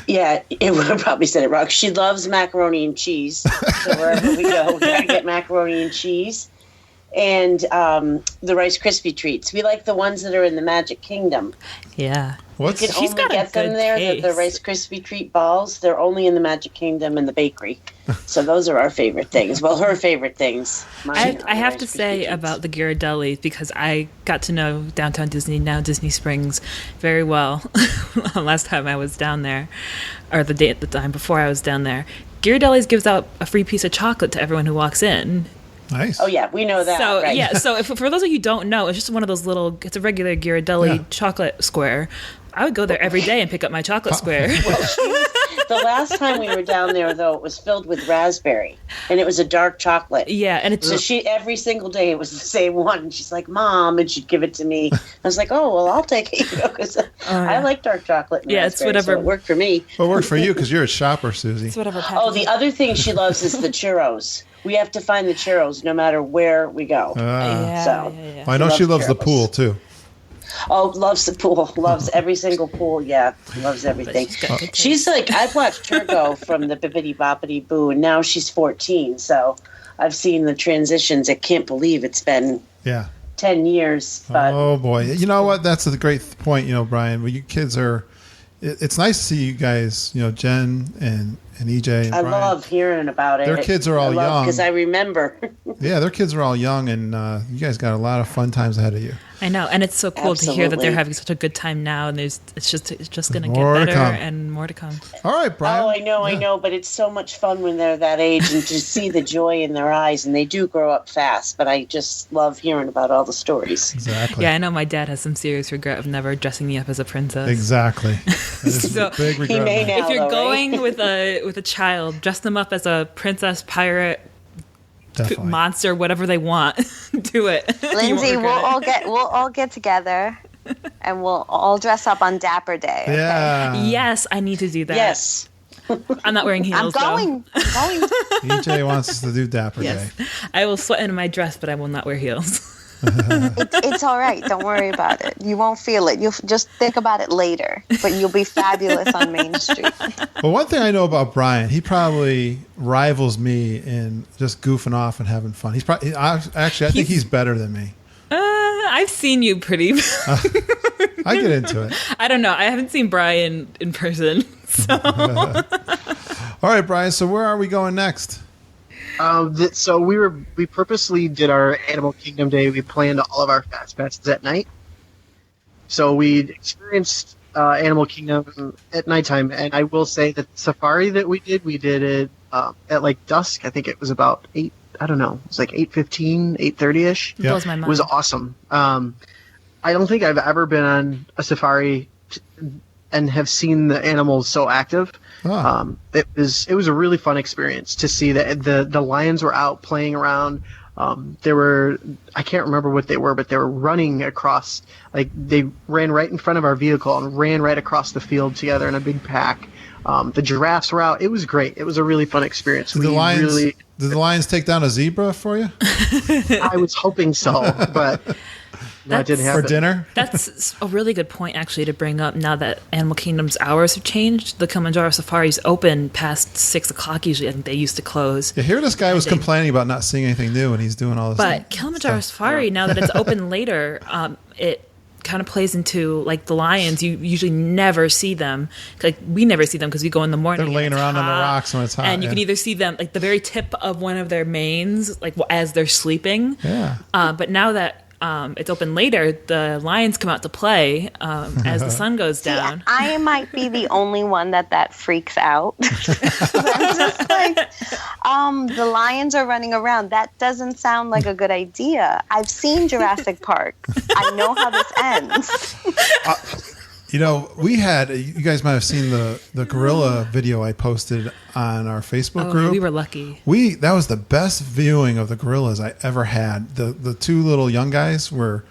Yeah, I probably said it wrong. She loves macaroni and cheese. So wherever we go, we gotta get macaroni and cheese. and the Rice Krispie treats. We like the ones that are in the Magic Kingdom.
Yeah.
You can only get them there. The Rice Krispie treat balls, they're only in the Magic Kingdom and the bakery. So those are our favorite things. Well, her favorite things.
I have to say about the Ghirardelli, because I got to know Downtown Disney, now Disney Springs, very well last time I was down there, or the time before I was down there. Ghirardelli's gives out a free piece of chocolate to everyone who walks in.
Nice.
Oh yeah, we know that.
So
right?
yeah, so for those of you who don't know, it's just one of those little. It's a regular Ghirardelli chocolate square. I would go there every day and pick up my chocolate square.
The last time we were down there, though, it was filled with raspberry, and it was a dark chocolate.
Yeah, and it's
so she every single day it was the same one. And she's like, "Mom," and she'd give it to me. I was like, "Oh well, I'll take it," because I like dark chocolate. And
it's whatever.
So it worked for me.
Well, it worked for you because you're a shopper, Susie.
It's whatever.
The other thing she loves is the churros. We have to find the churros no matter where we go.
Well, I know she loves the pool too.
Oh, loves the pool. Loves every single pool. Yeah, loves everything. She's like, I've watched her go from the Bibbidi Boppity Boo, and now she's 14. So I've seen the transitions. I can't believe it's been 10 years. But
oh, boy. You know what? That's a great point, Brian. Well, you kids are... It's nice to see you guys, Jen and EJ and Brian.
I love hearing about it.
Their kids are all young.
Because I remember.
Yeah, their kids are all young, and you guys got a lot of fun times ahead of you.
I know, and it's so cool to hear that they're having such a good time now, and it's just going to get better and more to come.
All right, Brian.
Oh, I know, but it's so much fun when they're that age and to see the joy in their eyes, and they do grow up fast, but I just love hearing about all the stories.
Exactly.
Yeah, I know my dad has some serious regret of never dressing me up as a princess.
Exactly. That is a big regret.
He may now,
if you're
though,
going
right?
with a child, dress them up as a princess, pirate,
Definitely.
monster, whatever they want. Do it.
Lindsay, we'll all get together and we'll all dress up on Dapper Day. Okay?
Yeah.
Yes, I need to do that.
Yes.
I'm not wearing heels.
I'm going.
EJ wants us to do Dapper Day.
I will sweat in my dress, but I will not wear heels.
It's all right. Don't worry about it. You won't feel it. You'll just think about it later. But you'll be fabulous on Main Street.
Well, one thing I know about Brian, he probably rivals me in just goofing off and having fun. He's probably I think he's better than me.
I've seen you pretty.
I get into it.
I don't know. I haven't seen Brian in person. So.
All right, Brian. So where are we going next?
So we purposely did our Animal Kingdom Day. We planned all of our fast passes at night. So we experienced Animal Kingdom at nighttime, and I will say that the safari that we did it at like dusk. I think it was about 8. I don't know. It was like 8:15, 8:30ish.
It blows my mind.
It was awesome. I don't think I've ever been on a safari and have seen the animals so active.
Oh.
It was a really fun experience to see that the lions were out playing around. They were, I can't remember what they were, but they were running across, like they ran right in front of our vehicle and ran right across the field together in a big pack. The giraffes were out. It was great. It was a really fun experience.
Did the lions take down a zebra for you?
I was hoping so, but that didn't happen.
For dinner?
That's a really good point, actually, to bring up now that Animal Kingdom's hours have changed. The Kilimanjaro Safari's open past 6 o'clock usually. I think they used to close.
Yeah, here this guy was complaining about not seeing anything new, and he's doing all this
But Kilimanjaro Safari, now that it's open later, it kind of plays into, like, the lions. You usually never see them. Like, we never see them because we go in the morning.
They're laying around on the rocks when it's hot.
And you can either see them, like, the very tip of one of their manes, like, as they're sleeping.
Yeah.
But now that it's open later, the lions come out to play as the sun goes down.
See, I might be the only one that freaks out. I'm just like, the lions are running around. That doesn't sound like a good idea. I've seen Jurassic Park. I know how this ends.
You guys might have seen the gorilla video I posted on our Facebook group.
We were lucky.
That was the best viewing of the gorillas I ever had. The two little young guys were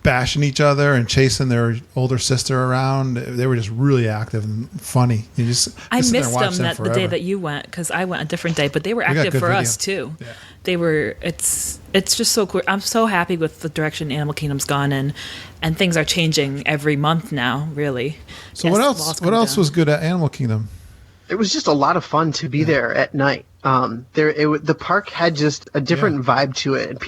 bashing each other and chasing their older sister around. They were just really active and funny.
I missed them the day that you went because I went a different day, but they were active for us too.
Yeah.
They were. It's just so cool. I'm so happy with the direction Animal Kingdom's gone in, and things are changing every month now. Really.
So what else? What else was good at Animal Kingdom?
it was just a lot of fun to be there at night. The park had just a different vibe to it, and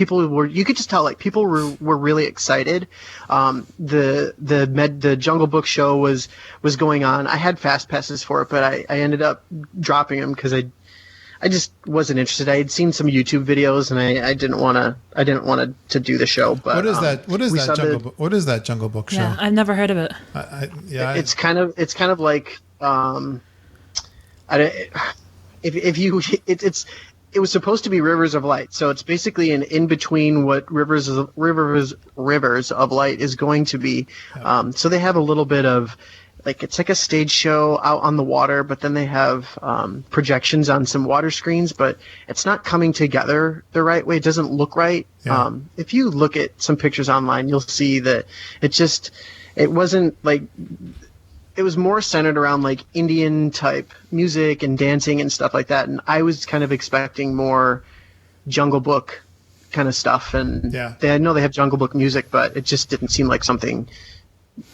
you could just tell, like, people were really excited. The Jungle Book show was going on. I had fast passes for it, but I ended up dropping them because I just wasn't interested. I had seen some YouTube videos, and I didn't want to do the show. But
what is that? What is that Jungle Book show?
Yeah, I've never heard of it.
It's kind of like it was supposed to be Rivers of Light, so it's basically an in between what Rivers of Light is going to be. So they have a little bit of, like, it's like a stage show out on the water, but then they have projections on some water screens, but it's not coming together the right way. It doesn't look right.
Yeah.
If you look at some pictures online, you'll see that it wasn't like. It was more centered around, like, Indian type music and dancing and stuff like that. And I was kind of expecting more Jungle Book kind of stuff. And I know they have Jungle Book music, but it just didn't seem like something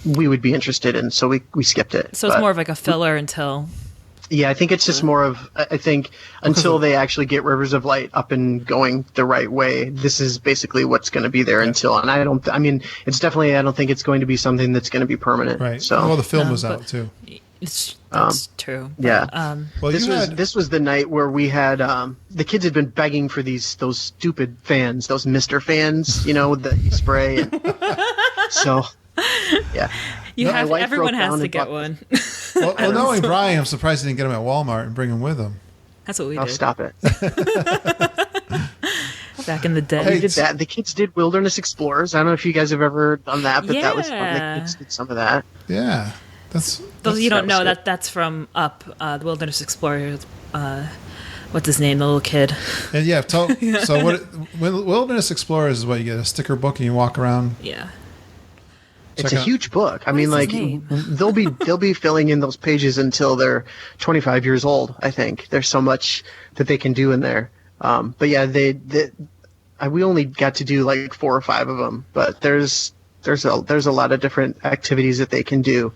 we would be interested in. So we skipped it.
So it's more of like a filler until.
Yeah, I think it's just more of, until they actually get Rivers of Light up and going the right way, this is basically what's going to be there until. And I don't think it's going to be something that's going to be permanent.
Right.
So,
well, the film was out too.
That's true.
Yeah.
But,
This was the night where we had, the kids had been begging for those stupid fans, those Mr. fans, that you spray. So, yeah.
Everyone has to get one.
Well, knowing Brian, I'm surprised he didn't get them at Walmart and bring them with him.
That's what we did.
Oh, stop it.
Back in the day.
We did that. The kids did Wilderness Explorers. I don't know if you guys have ever done that, but that was fun. The kids did some of that.
Yeah.
Those you don't know, that's from Up, the Wilderness Explorers. What's his name? The little kid.
And so Wilderness Explorers is what you get, a sticker book and you walk around.
Yeah.
It's a huge book. I mean, like, they'll be filling in those pages until they're 25 years old. I think there's so much that they can do in there. But yeah, we only got to do like 4 or 5 of them. But there's a lot of different activities that they can do,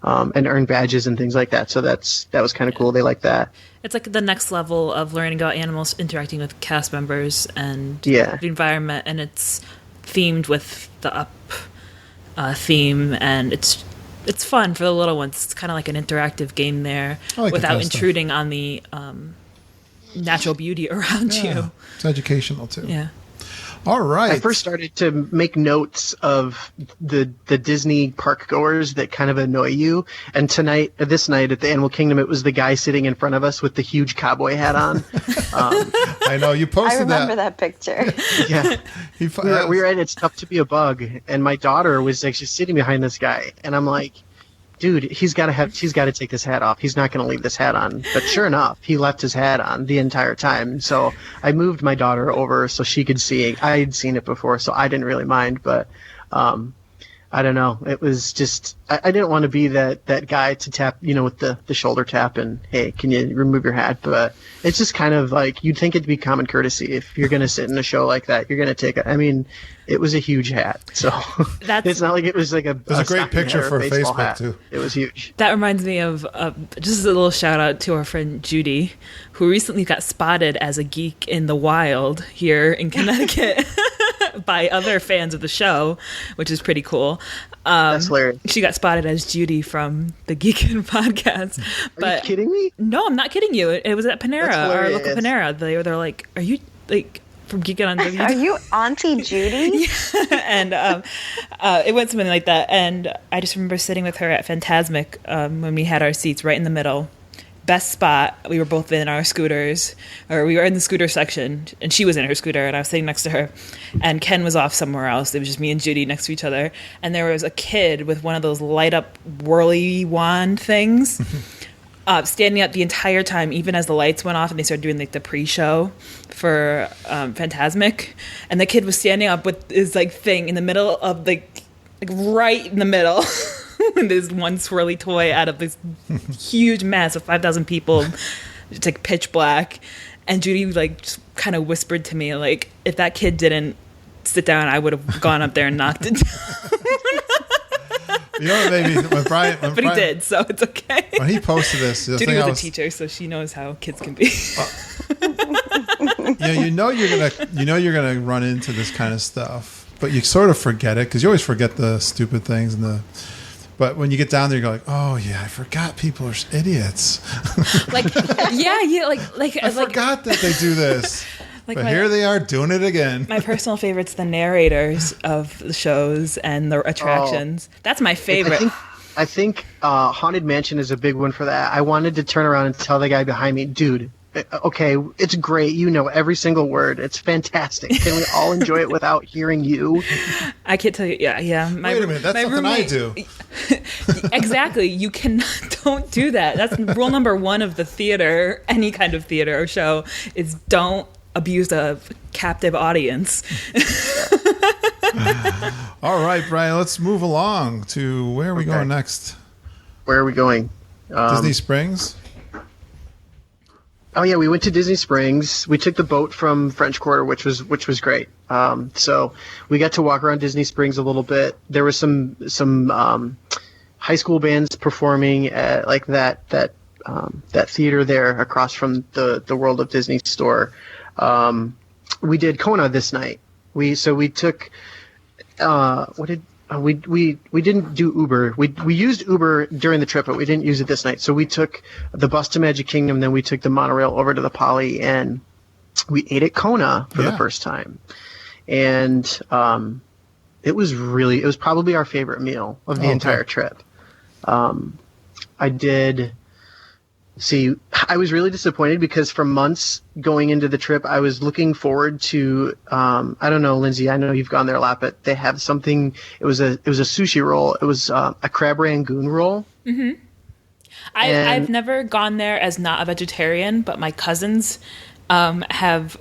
and earn badges and things like that. So that was kind of cool. They like that.
It's like the next level of learning about animals, interacting with cast members and the environment, and it's themed with the Up theme, and it's fun for the little ones. It's kind of like an interactive game there, without intruding on the natural beauty around you.
It's educational too.
Yeah.
All right.
I first started to make notes of the Disney park goers that kind of annoy you. And this night at the Animal Kingdom, it was the guy sitting in front of us with the huge cowboy hat on.
I know you posted that.
I remember that picture.
Yeah. We were at It's Tough to Be a Bug, and my daughter was actually sitting behind this guy, and I'm like, dude, she's got to take this hat off. He's not going to leave this hat on. But sure enough, he left his hat on the entire time. So I moved my daughter over so she could see it. I had seen it before, so I didn't really mind. But I don't know. It was just I didn't want to be that guy to tap, with the shoulder tap and, hey, can you remove your hat? But it's just kind of like, you'd think it'd be common courtesy if you're going to sit in a show like that. You're going to take it. I mean, it was a huge hat, so it's not like it was like a.
There's a great picture for Facebook
hat.
too.
It was huge.
That reminds me of just a little shout out to our friend Judy, who recently got spotted as a geek in the wild here in Connecticut by other fans of the show, which is pretty cool.
That's hilarious.
She got spotted as Judy from the Geekin podcast.
Are you kidding me?
No, I'm not kidding you. It was at Panera, our local Panera. They're like, "Are you like?" From Geekin on WDW.
Are you Auntie Judy?
Yeah. And it went something like that. And I just remember sitting with her at Fantasmic when we had our seats right in the middle. Best spot. We were both in our scooters, or we were in the scooter section, and she was in her scooter, and I was sitting next to her. And Ken was off somewhere else. It was just me and Judy next to each other. And there was a kid with one of those light up whirly wand things. Standing up the entire time, even as the lights went off and they started doing like the pre-show for Fantasmic, and the kid was standing up with his like thing in the middle of like right in the middle, with this one swirly toy out of this huge mass of 5,000 people. It's like pitch black, and Judy like just kind of whispered to me like, if that kid didn't sit down, I would have gone up there and knocked it down.
You know what made me when Brian,
But he did, so it's okay.
when he posted this, the
Judy
thing
was a teacher, so she knows how kids can be.
Yeah, you're gonna run into this kind of stuff, but you sort of forget it because you always forget the stupid things But when you get down there, you go like, "Oh yeah, I forgot people are idiots."
like
I forgot that they do this. But here they are doing it again.
My personal favorite's the narrators of the shows and the attractions. That's my favorite.
I think Haunted Mansion is a big one for that. I wanted to turn around and tell the guy behind me, dude, okay, it's great. You know every single word. It's fantastic. Can we all enjoy it without hearing you?
I can't tell you. Yeah.
Wait a minute. That's something I do.
Exactly. You don't do that. That's rule number one of the theater, any kind of theater or show, is don't abuse a captive audience.
All right, Brian, let's move along to where are we going next?
Where are we going?
Disney Springs?
Oh yeah, we went to Disney Springs. We took the boat from French Quarter, which was great. So we got to walk around Disney Springs a little bit. There was some high school bands performing at like that theater there across from the World of Disney store. We did Kona this night. We took we didn't do Uber. We used Uber during the trip, but we didn't use it this night. So we took the bus to Magic Kingdom, then we took the monorail over to the Poly, and we ate at Kona for the first time. And it was probably our favorite meal of the entire trip. I was really disappointed because for months going into the trip, I was looking forward to, I don't know, Lindsay, I know you've gone there a lot, but they have something, it was a sushi roll. It was a crab rangoon roll.
Mm-hmm. I've never gone there as not a vegetarian, but my cousins have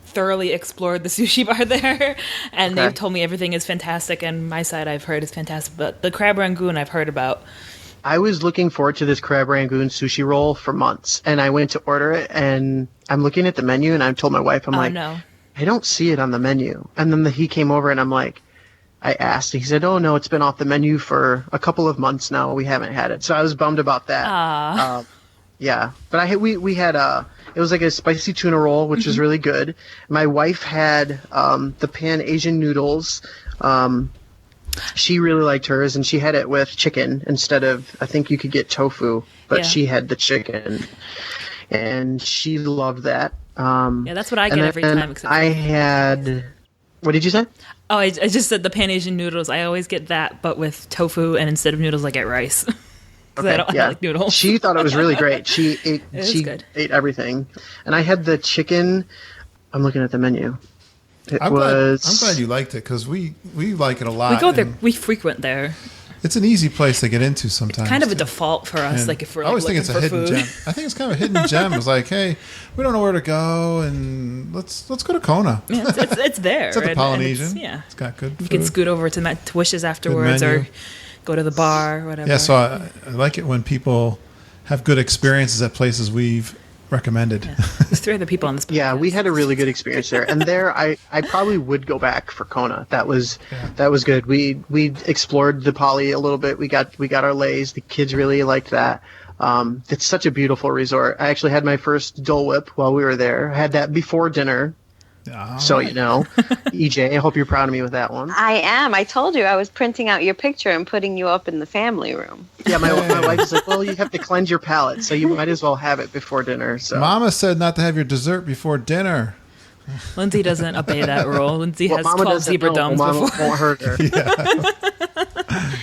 thoroughly explored the sushi bar there, and they've told me everything is fantastic, and my side I've heard is fantastic, but the crab rangoon I've heard about.
I was looking forward to this crab rangoon sushi roll for months, and I went to order it, and I'm looking at the menu, and I told my wife, no. I don't see it on the menu. And then he came over, and I asked, and he said, oh, no, it's been off the menu for a couple of months now. We haven't had it. So I was bummed about that. Yeah, but we had it was like a spicy tuna roll, which was really good. My wife had the Pan Asian noodles. She really liked hers, and she had it with chicken instead of, I think you could get tofu, but she had the chicken, and she loved that.
That's what I get every time.
I had, what did you say?
Oh, I just said the Pan Asian noodles. I always get that, but with tofu, and instead of noodles, I get rice. I don't like noodles.
She thought it was really great. She ate everything, and I had the chicken. I'm looking at the menu.
I'm glad you liked it because we like it a lot.
We go there. We frequent there.
It's an easy place to get into sometimes.
It's kind of a default for us. Like if we're
I always think it's a hidden
food.
gem. I think it's kind of a hidden gem. It's like, hey, we don't know where to go, and let's go to Kona.
Yeah, it's there.
It's at the Polynesian.
It's
got good food.
You can scoot over to Wishes afterwards, or go to the bar, or whatever.
Yeah, so I like it when people have good experiences at places we've recommended.
Yeah. There's 3 other people on this podcast.
Yeah, we had a really good experience there, and there I probably would go back for Kona. That was good. We explored the Poly a little bit. We got our lays. The kids really liked that. It's such a beautiful resort. I actually had my first Dole Whip while we were there. I had that before dinner. So, EJ, I hope you're proud of me with that one.
I am. I told you I was printing out your picture and putting you up in the family room.
Yeah, my wife is like, well, you have to cleanse your palate, so you might as well have it before dinner. So
Mama said not to have your dessert before dinner.
Lindsay doesn't obey that rule. Lindsay has 12 zebra domes before.
Won't hurt her.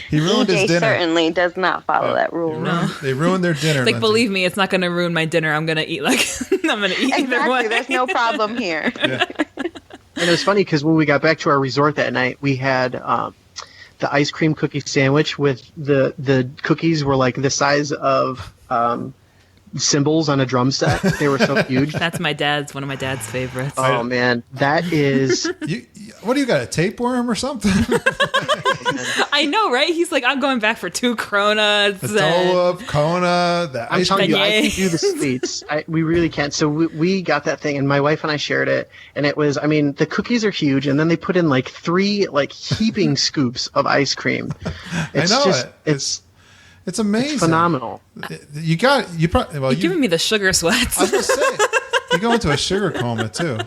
He ruined his dinner.
Certainly does not follow that rule.
They ruined their dinner.
Like, believe me, it's not going to ruin my dinner. I'm going to eat either way.
There's no problem here.
Yeah.
And it was funny because when we got back to our resort that night, we had the ice cream cookie sandwich with the cookies were like the size of cymbals on a drum set. They were so huge.
That's one of my dad's favorites.
Oh man, that is.
What do you got? A tapeworm or something?
I know, right? He's like, I'm going back for 2 Coronas.
The Dole Kona.
I'm telling you, I can do the sweets. We really can. So we got that thing, and my wife and I shared it, and it was. I mean, the cookies are huge, and then they put in like 3 like heaping scoops of ice cream. It's
I know
just,
it. It's amazing.
It's phenomenal.
You're
giving me the sugar sweats.
I was going to say, you go into a sugar coma too.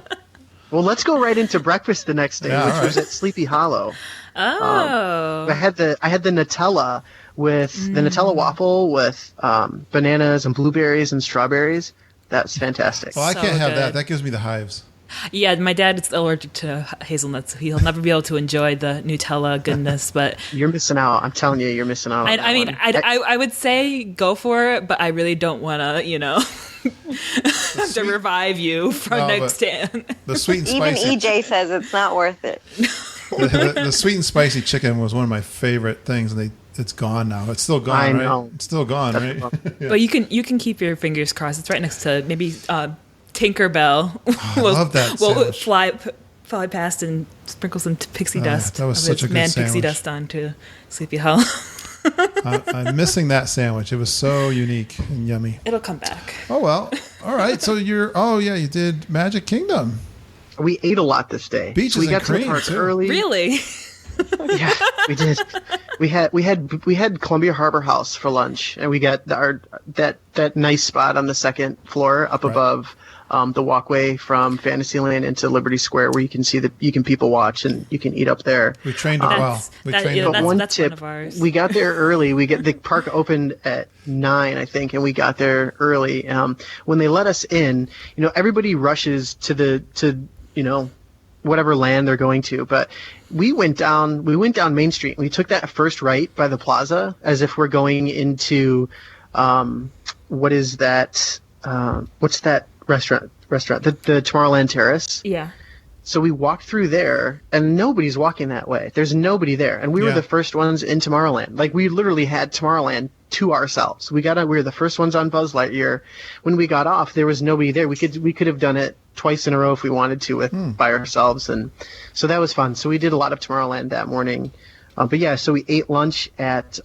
Well, let's go right into breakfast the next day, which was at Sleepy Hollow.
Oh.
I had the Nutella with the Nutella waffle with bananas and blueberries and strawberries. That's fantastic.
Well, I can't have
good.
that. That gives me the hives.
Yeah, my dad is allergic to hazelnuts. He'll never be able to enjoy the Nutella goodness, but
you're missing out. I'm telling you, you're missing out.
I would say go for it, but I really don't want to, have to revive you from next stand.
The sweet and
Even
spicy.
EJ says it's not worth it.
The sweet and spicy chicken was one of my favorite things, and it's gone now. It's still gone,
I
right?
know.
It's still gone, right?
Yeah. But you can keep your fingers crossed. It's right next to maybe Tinkerbell.
I love that sandwich.
Fly past and sprinkle some pixie dust.
That was such a good
man
sandwich.
Pixie dust onto Sleepy Hollow.
I'm missing that sandwich. It was so unique and yummy.
It'll come back.
Oh well. All right. So you did Magic Kingdom.
We ate a lot this day.
Beaches
we got
and
to the
cream,
park
too.
early.
Really?
Yeah, we did. We had Columbia Harbor House for lunch, and we got that nice spot on the second floor up above the walkway from Fantasyland into Liberty Square, where you can see people watch and you can eat up there.
We trained it well.
That's one of ours.
We got there early. The park opened at 9, I think, and we got there early. When they let us in, everybody rushes to whatever land they're going to, but we went down Main Street and we took that first right by the plaza as if we're going into what's that restaurant the Tomorrowland Terrace.
Yeah.
So we walked through there, and nobody's walking that way. There's nobody there, and we were the first ones in Tomorrowland. Like, we literally had Tomorrowland to ourselves. We were the first ones on Buzz Lightyear. When we got off, there was nobody there. We could have done it twice in a row if we wanted to by ourselves, and so that was fun. So we did a lot of Tomorrowland that morning. But yeah, so we ate lunch at.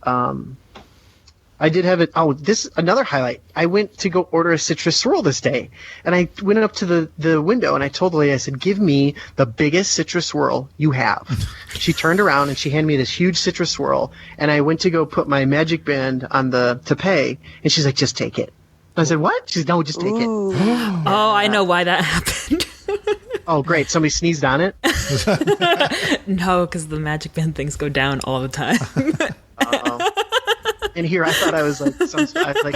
I did have it. Oh, this another highlight. I went to go order a citrus swirl this day, and I went up to the window and I told the lady, I said, "Give me the biggest citrus swirl you have." She turned around and she handed me this huge citrus swirl, and I went to go put my magic band on to pay, and she's like, "Just take it." I said, "What?" She said, "No, just take it."
Oh, I know why that happened.
Oh, great! Somebody sneezed on it.
No, because the magic band things go down all the time.
And here I thought I was like,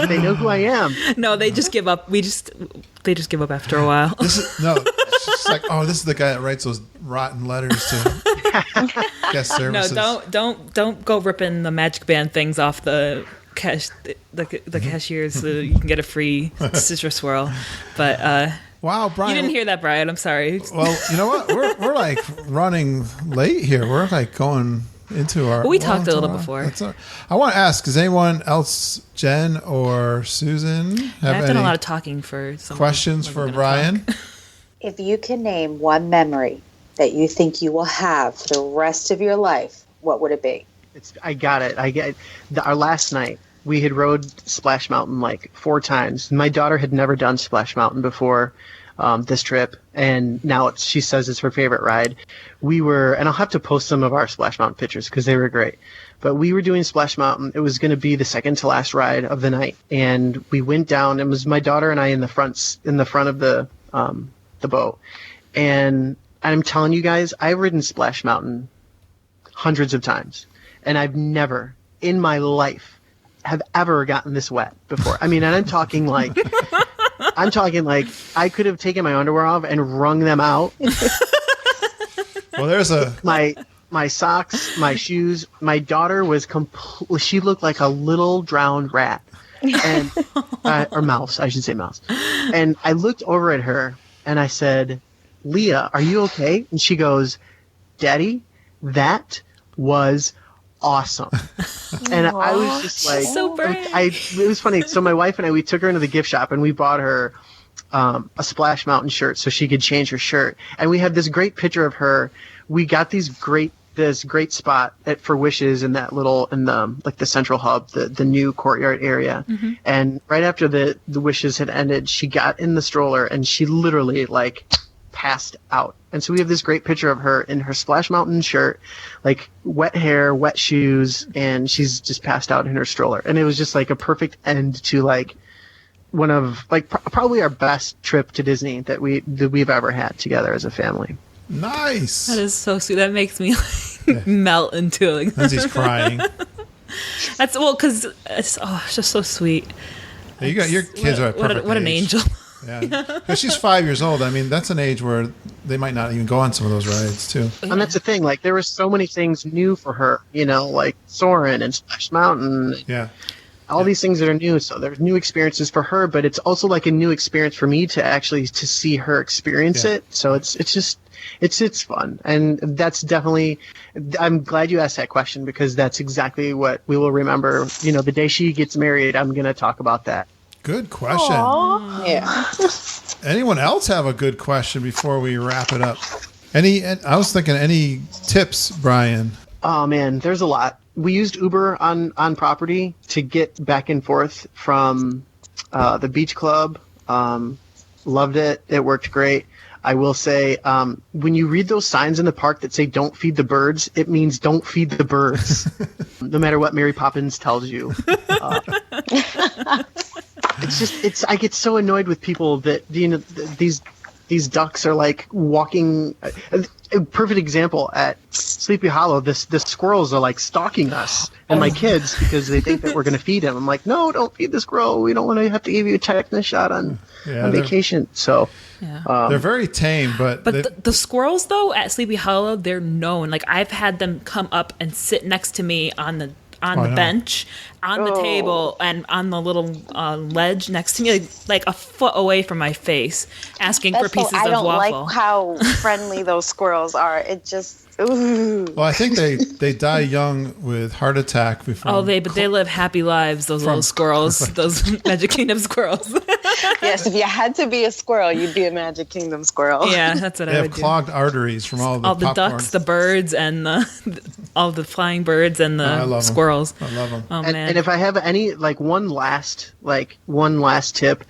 they know who I am.
No, they just give up. They just give up after a while.
It's just like, this is the guy that writes those rotten letters to guest services.
No, don't go ripping the magic band things off the cashiers so you can get a free citrus swirl. But
wow, Brian,
you didn't hear that, Brian. I'm sorry.
Well, you know what? We're like running late here. We're like going into our.
We talked a little before.
I want to ask: does anyone else, Jen or Susan,
I've done a lot of talking for some
questions for Brian?
If you can name one memory that you think you will have for the rest of your life, what would it be?
I got it. Our last night, we had rode Splash Mountain like 4 times. My daughter had never done Splash Mountain before this trip, and now she says it's her favorite ride. And I'll have to post some of our Splash Mountain pictures because they were great. But we were doing Splash Mountain. It was going to be the second to last ride of the night, and we went down. It was my daughter and I in the front of the boat. And I'm telling you guys, I've ridden Splash Mountain hundreds of times, and I've never in my life have ever gotten this wet before. I mean, and I'm talking like I could have taken my underwear off and wrung them out.
Well, there's
my socks, my shoes. My daughter was she looked like a little drowned rat, and or mouse, I should say mouse. And I looked over at her and I said, "Leah, are you okay?" And she goes, "Daddy, that was awesome." And I was just like,
so brave.
It was funny. So my wife and I, we took her into the gift shop and we bought her a Splash Mountain shirt so she could change her shirt. And we had this great picture of her. We got this great spot for Wishes in that in the central hub, the new courtyard area. Mm-hmm. And right after the Wishes had ended, she got in the stroller and she literally like passed out. And so we have this great picture of her in her Splash Mountain shirt, like wet hair, wet shoes, and she's just passed out in her stroller. And it was just like a perfect end to like one of like probably our best trip to Disney that we've ever had together as a family.
Nice.
That is so sweet. That makes me like melt into it. Like,
Lindsay's crying.
That's because it's just so sweet.
Yeah, you got your kids are at perfect
what an
age.
angel.
Yeah, because she's 5 years old. I mean, that's an age where they might not even go on some of those rides too.
And that's the thing. Like there were so many things new for her. Like Soarin' and Splash Mountain.
Yeah.
All these things that are new, so there's new experiences for her, but it's also like a new experience for me to see her experience it. So it's fun, and that's definitely. I'm glad you asked that question because that's exactly what we will remember. The day she gets married, I'm going to talk about that.
Good question.
Aww. Yeah.
Anyone else have a good question before we wrap it up? I was thinking any tips, Brian?
Oh man, there's a lot. We used Uber on property to get back and forth from the beach club. Loved it. It worked great. I will say, when you read those signs in the park that say "Don't feed the birds," it means don't feed the birds, no matter what Mary Poppins tells you. I get so annoyed with people that these ducks are like walking. A perfect example at Sleepy Hollow. The squirrels are like stalking us and my kids because they think that we're going to feed them. I'm like, no, don't feed the squirrel. We don't want to have to give you a tetanus shot on vacation. So
Yeah.
They're very tame, but
the squirrels though at Sleepy Hollow, they're known. Like I've had them come up and sit next to me on the bench, on the table, and on the little ledge next to me, like a foot away from my face, asking for pieces of waffle.
I don't like how friendly those squirrels are. It just, ooh.
Well, I think they die young with heart attack before.
They live happy lives. Those little squirrels, those Magic Kingdom squirrels.
Yes, if you had to be a squirrel, you'd be a Magic Kingdom squirrel.
Yeah, that's what I would do.
They have clogged arteries from all the popcorn.
Ducks, the birds, and all the flying birds and the squirrels.
I love them.
Oh man!
And if I have any one last tip,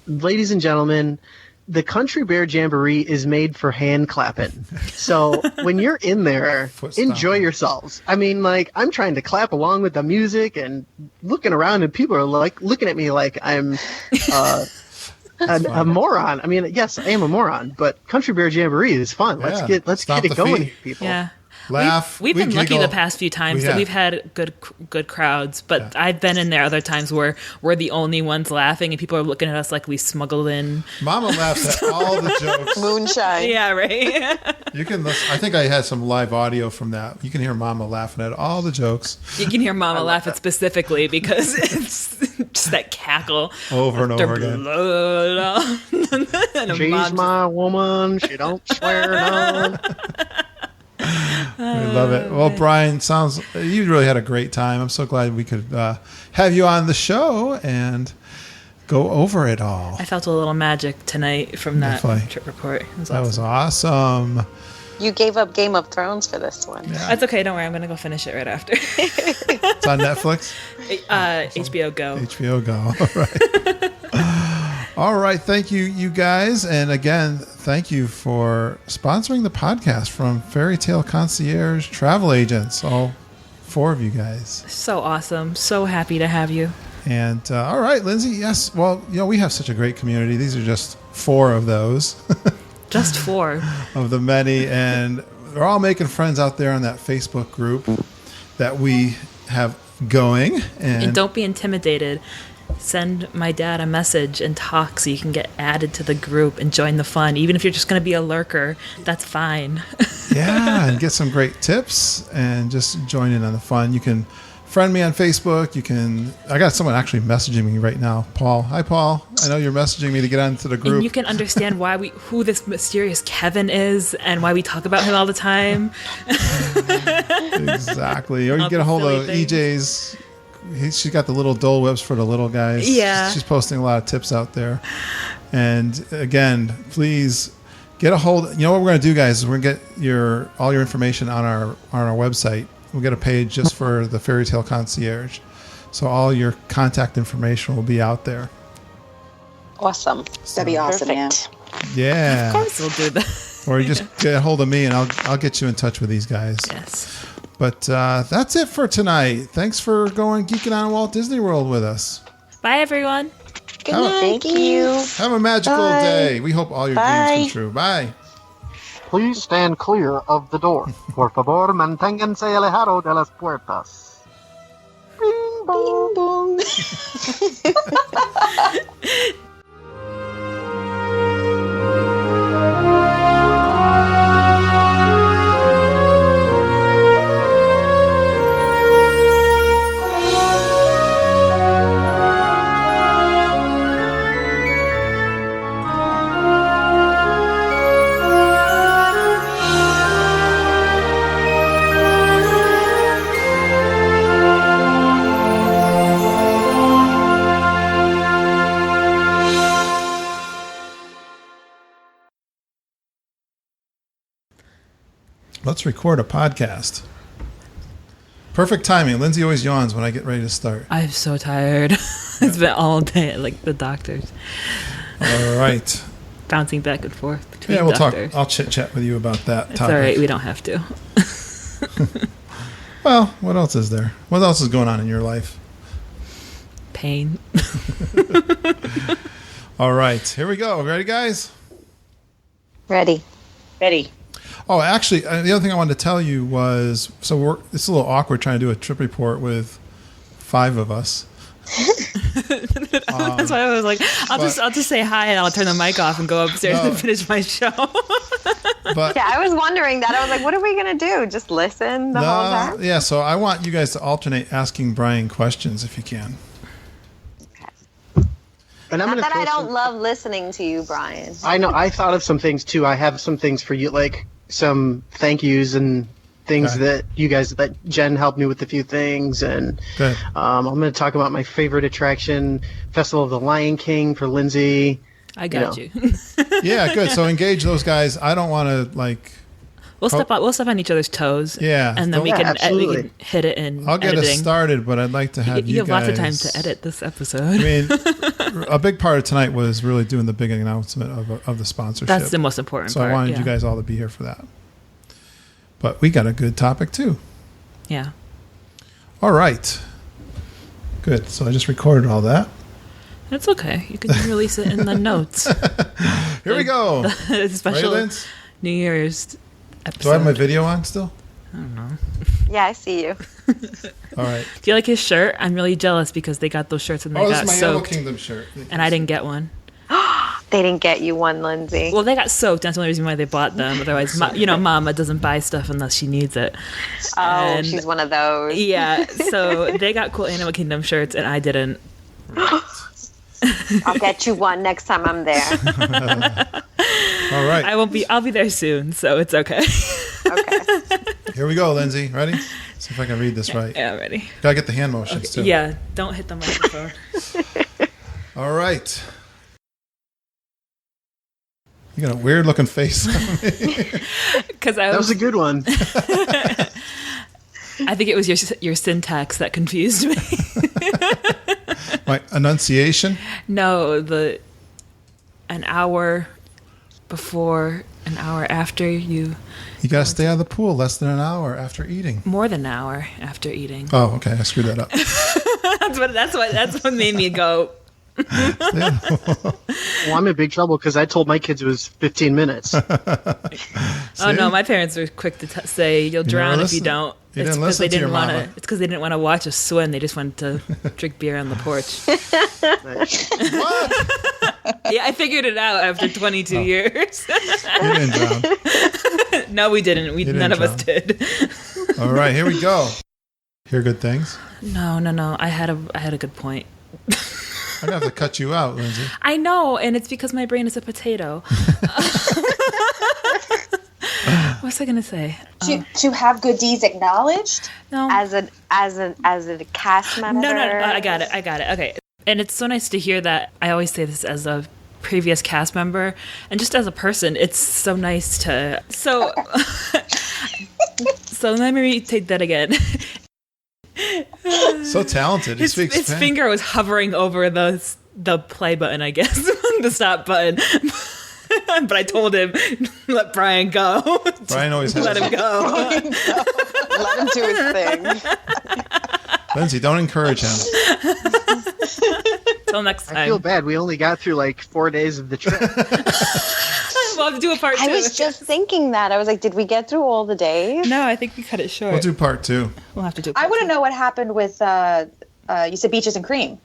ladies and gentlemen, the Country Bear Jamboree is made for hand clapping. So when you're in there, enjoy yourselves. I mean, I'm trying to clap along with the music and looking around, and people are looking at me like I'm a moron. I mean, yes, I am a moron, but Country Bear Jamboree is fun. Let's get it going, here, people.
Yeah.
Laugh.
We've been lucky the past few times that we've had good crowds, but I've been in there other times where we're the only ones laughing and people are looking at us like we smuggled in.
Mama laughs at all the jokes.
Moonshine.
Yeah, right.
You can listen. I think I had some live audio from that. You can hear Mama laughing at all the jokes.
You can hear Mama laugh at specifically because it's just that cackle
over and over again.
She's my woman. She don't swear no.
We love it. Well, Brian, you really had a great time. I'm so glad we could have you on the show and go over it all.
I felt a little magic tonight from that trip report.
That was awesome.
You gave up Game of Thrones for this one.
Yeah.
That's okay. Don't worry. I'm going to go finish it right after.
It's on Netflix?
HBO Go.
HBO Go. All right. All right. Thank you, you guys. And again, thank you for sponsoring the podcast from Fairy Tale Concierge Travel Agents. All 4 of you guys.
So awesome. So happy to have you.
And all right, Lindsay. Yes. Well, we have such a great community. These are just 4 of those.
Just 4
of the many. And they're all making friends out there on that Facebook group that we have going. And
don't be intimidated. Send my dad a message and talk so you can get added to the group and join the fun. Even if you're just going to be a lurker, that's fine.
Yeah, and get some great tips and just join in on the fun. You can friend me on Facebook. I got someone actually messaging me right now. Paul. Hi, Paul. I I know you're messaging me to get onto the group.
And you can understand who this mysterious Kevin is and why we talk about him all the time.
Exactly. Or you get a hold of EJ's. She's got the little Dole Whips for the little guys.
Yeah.
She's posting a lot of tips out there. And again, please get a hold. You know what we're going to do, guys? Is we're going to get all your information on our website. We'll get a page just for the Fairy Tale Concierge. So all your contact information will be out there.
Awesome. That'd be awesome.
Perfect.
Yeah.
Of course we'll do that.
Or you just get a hold of me and I'll get you in touch with these guys.
Yes.
But that's it for tonight. Thanks for going geeking on Walt Disney World with us.
Bye, everyone.
Good night. Thank you.
Have a magical day. We hope all your dreams come true. Bye.
Please stand clear of the door. Por favor, manténganse alejado de las puertas. Bing bong.
Bing bong.
Let's record a podcast. Perfect timing. Lindsay always yawns when I get ready to start.
I'm so tired. It's been all day at the doctors.
All right.
Bouncing back and forth between
we'll
doctors.
talk. I'll chit-chat with you about that
It's
topic.
all right. We don't have to.
Well, what else is there? What else is going on in your life?
Pain.
All right. Here we go. Ready, guys?
Ready.
Ready.
Oh, actually, the other thing I wanted to tell you was, it's a little awkward trying to do a trip report with 5 of us.
That's why I was like, I'll just say hi and I'll turn the mic off and go upstairs and finish my show.
But
Yeah, I was wondering that. I was like, what are we going to do? Just listen the whole time?
yeah, so I want you guys to alternate asking Brian questions if you can.
And I'm
Not
gonna
that
throw
I don't
some-
love listening to you, Brian.
I know. I thought of some things too. I have some things for you, like some thank yous and things
Okay.
that Jen helped me with a few things, and
Good.
I'm going to talk about my favorite attraction, Festival of the Lion King for Lindsay.
I got you.
Yeah, good. So engage those guys. I don't want to
We'll step on each other's toes.
Yeah.
And then we
Yeah,
can
absolutely.
hit it in
I'll get
editing.
us started, but I'd like to have
You have
guys.
lots of time to edit this episode.
I mean, a big part of tonight was really doing the big announcement of the sponsorship.
That's the most important
So
part.
I wanted
yeah.
you guys all to be here for that. But we got a good topic too.
Yeah.
All right. Good. So I just recorded all that.
That's okay. You can release it in the notes.
Here we go.
Special
Raylan's?
New Year's episode.
Do I have my video on still?
Yeah, I see you.
All right.
Do you like his shirt? I'm really jealous because they got those shirts and they
Oh, this
got
is my Animal
soaked.
Kingdom shirt.
And I didn't get one.
They didn't get you one, Lindsay.
Well, they got soaked. That's the only reason why they bought them. Otherwise, Mama doesn't buy stuff unless she needs it.
Oh, she's one of those.
Yeah. So they got cool Animal Kingdom shirts, and I didn't.
I'll get you one next time I'm there.
All right.
I won't be. I'll be there soon, so it's okay.
Okay.
Here we go, Lindsay. Ready? See if I can read this right.
Yeah, I'm ready.
Gotta get the hand motions too.
Yeah. Don't hit the microphone.
All right. You got a weird looking face on me.
Because
That was a good one.
I think it was your syntax that confused me.
My enunciation.
No, an hour before, an hour after you,
You gotta stay out of the pool less than an hour after eating.
more than an hour after eating.
Oh, okay. I screwed that up.
That's what made me go.
Well, I'm in big trouble because I told my kids it was 15 minutes.
Oh no, my parents were quick to say you'll drown if you
listen-
don't.
you
It's
didn't
because they
listen to your
didn't want
mama.
to. It's because they didn't want to watch us swim. They just wanted to drink beer on the porch. Yeah, I figured it out after 22 years.
You didn't drown.
No, we didn't. None of us
drown.
did.
All right, here we go. Hear good things.
No. I had a good point.
I'm gonna have to cut you out, Lindsay.
I know, and it's because my brain is a potato. What was I gonna say?
To have good deeds acknowledged?
No,
As a cast member.
no. I got it. Okay, and it's so nice to hear that. I always say this as a previous cast member, and just as a person, it's so nice to. So let me retake that again.
So talented.
His finger was hovering over the play button, I guess, the stop button. But I told him, let Brian go.
Brian always has.
Let him go.
Let him do his thing.
Lindsay, don't encourage him.
Till next time.
I feel bad. We only got through like 4 days of the trip.
We'll have to do a part 2.
I was just thinking that. I was like, did we get through all the days?
No, I think we cut it short.
We'll do part 2.
We'll have to do.
I want to know what happened with, you said Beaches and Cream.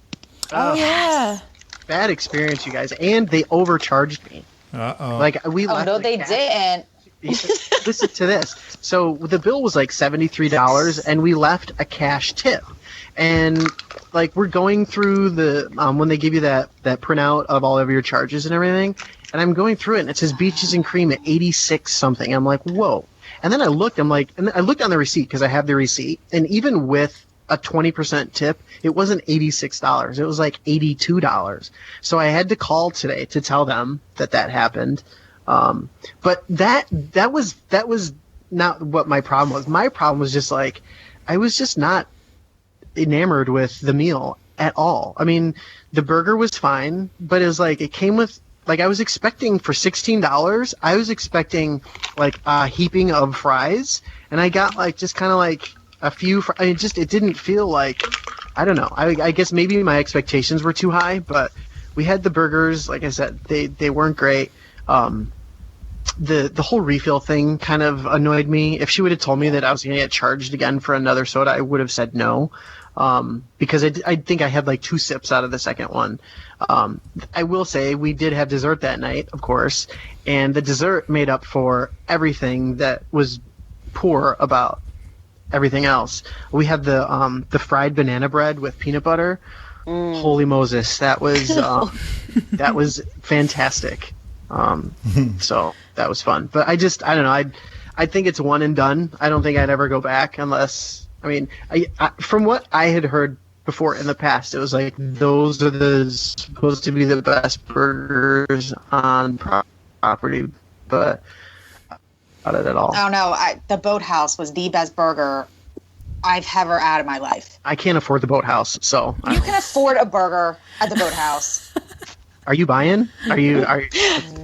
Oh yeah.
Bad experience, you guys. And they overcharged me.
Uh-oh.
Like we
Oh,
left
no,
the
they
cash-
didn't.
Listen to this. So the bill was like $73, and we left a cash tip. And like we're going through the when they give you that printout of all of your charges and everything, and I'm going through it, and it says Beaches and Cream at 86 something. I'm like, whoa. And then I looked. And I looked on the receipt because I have the receipt, and even with a 20% tip, it wasn't $86. It was like $82. So I had to call today to tell them that happened. But that was not what my problem was. My problem was just like, I was just not enamored with the meal at all. I mean, the burger was fine, but it was like, it came with, like, I was expecting for $16, I was expecting like a heaping of fries, and I got like just kind of like a few. It didn't feel like, I don't know. I guess maybe my expectations were too high, but we had the burgers. Like I said, they weren't great. The whole refill thing kind of annoyed me. If she would have told me that I was going to get charged again for another soda, I would have said no. Because I think I had like 2 sips out of the second one. I will say we did have dessert that night, of course, and the dessert made up for everything that was poor about everything else. We had the fried banana bread with peanut butter. Holy Moses, that was fantastic. So that was fun. But I don't know. I think it's one and done. I don't think I'd ever go back unless, I mean, from what I had heard before in the past, it was like those are supposed to be the best burgers on property, but not it at all.
I don't know. The Boathouse was the best burger I've ever had in my life.
I can't afford the Boathouse, so
You can afford a burger at the Boathouse.
Are you buying? Are you?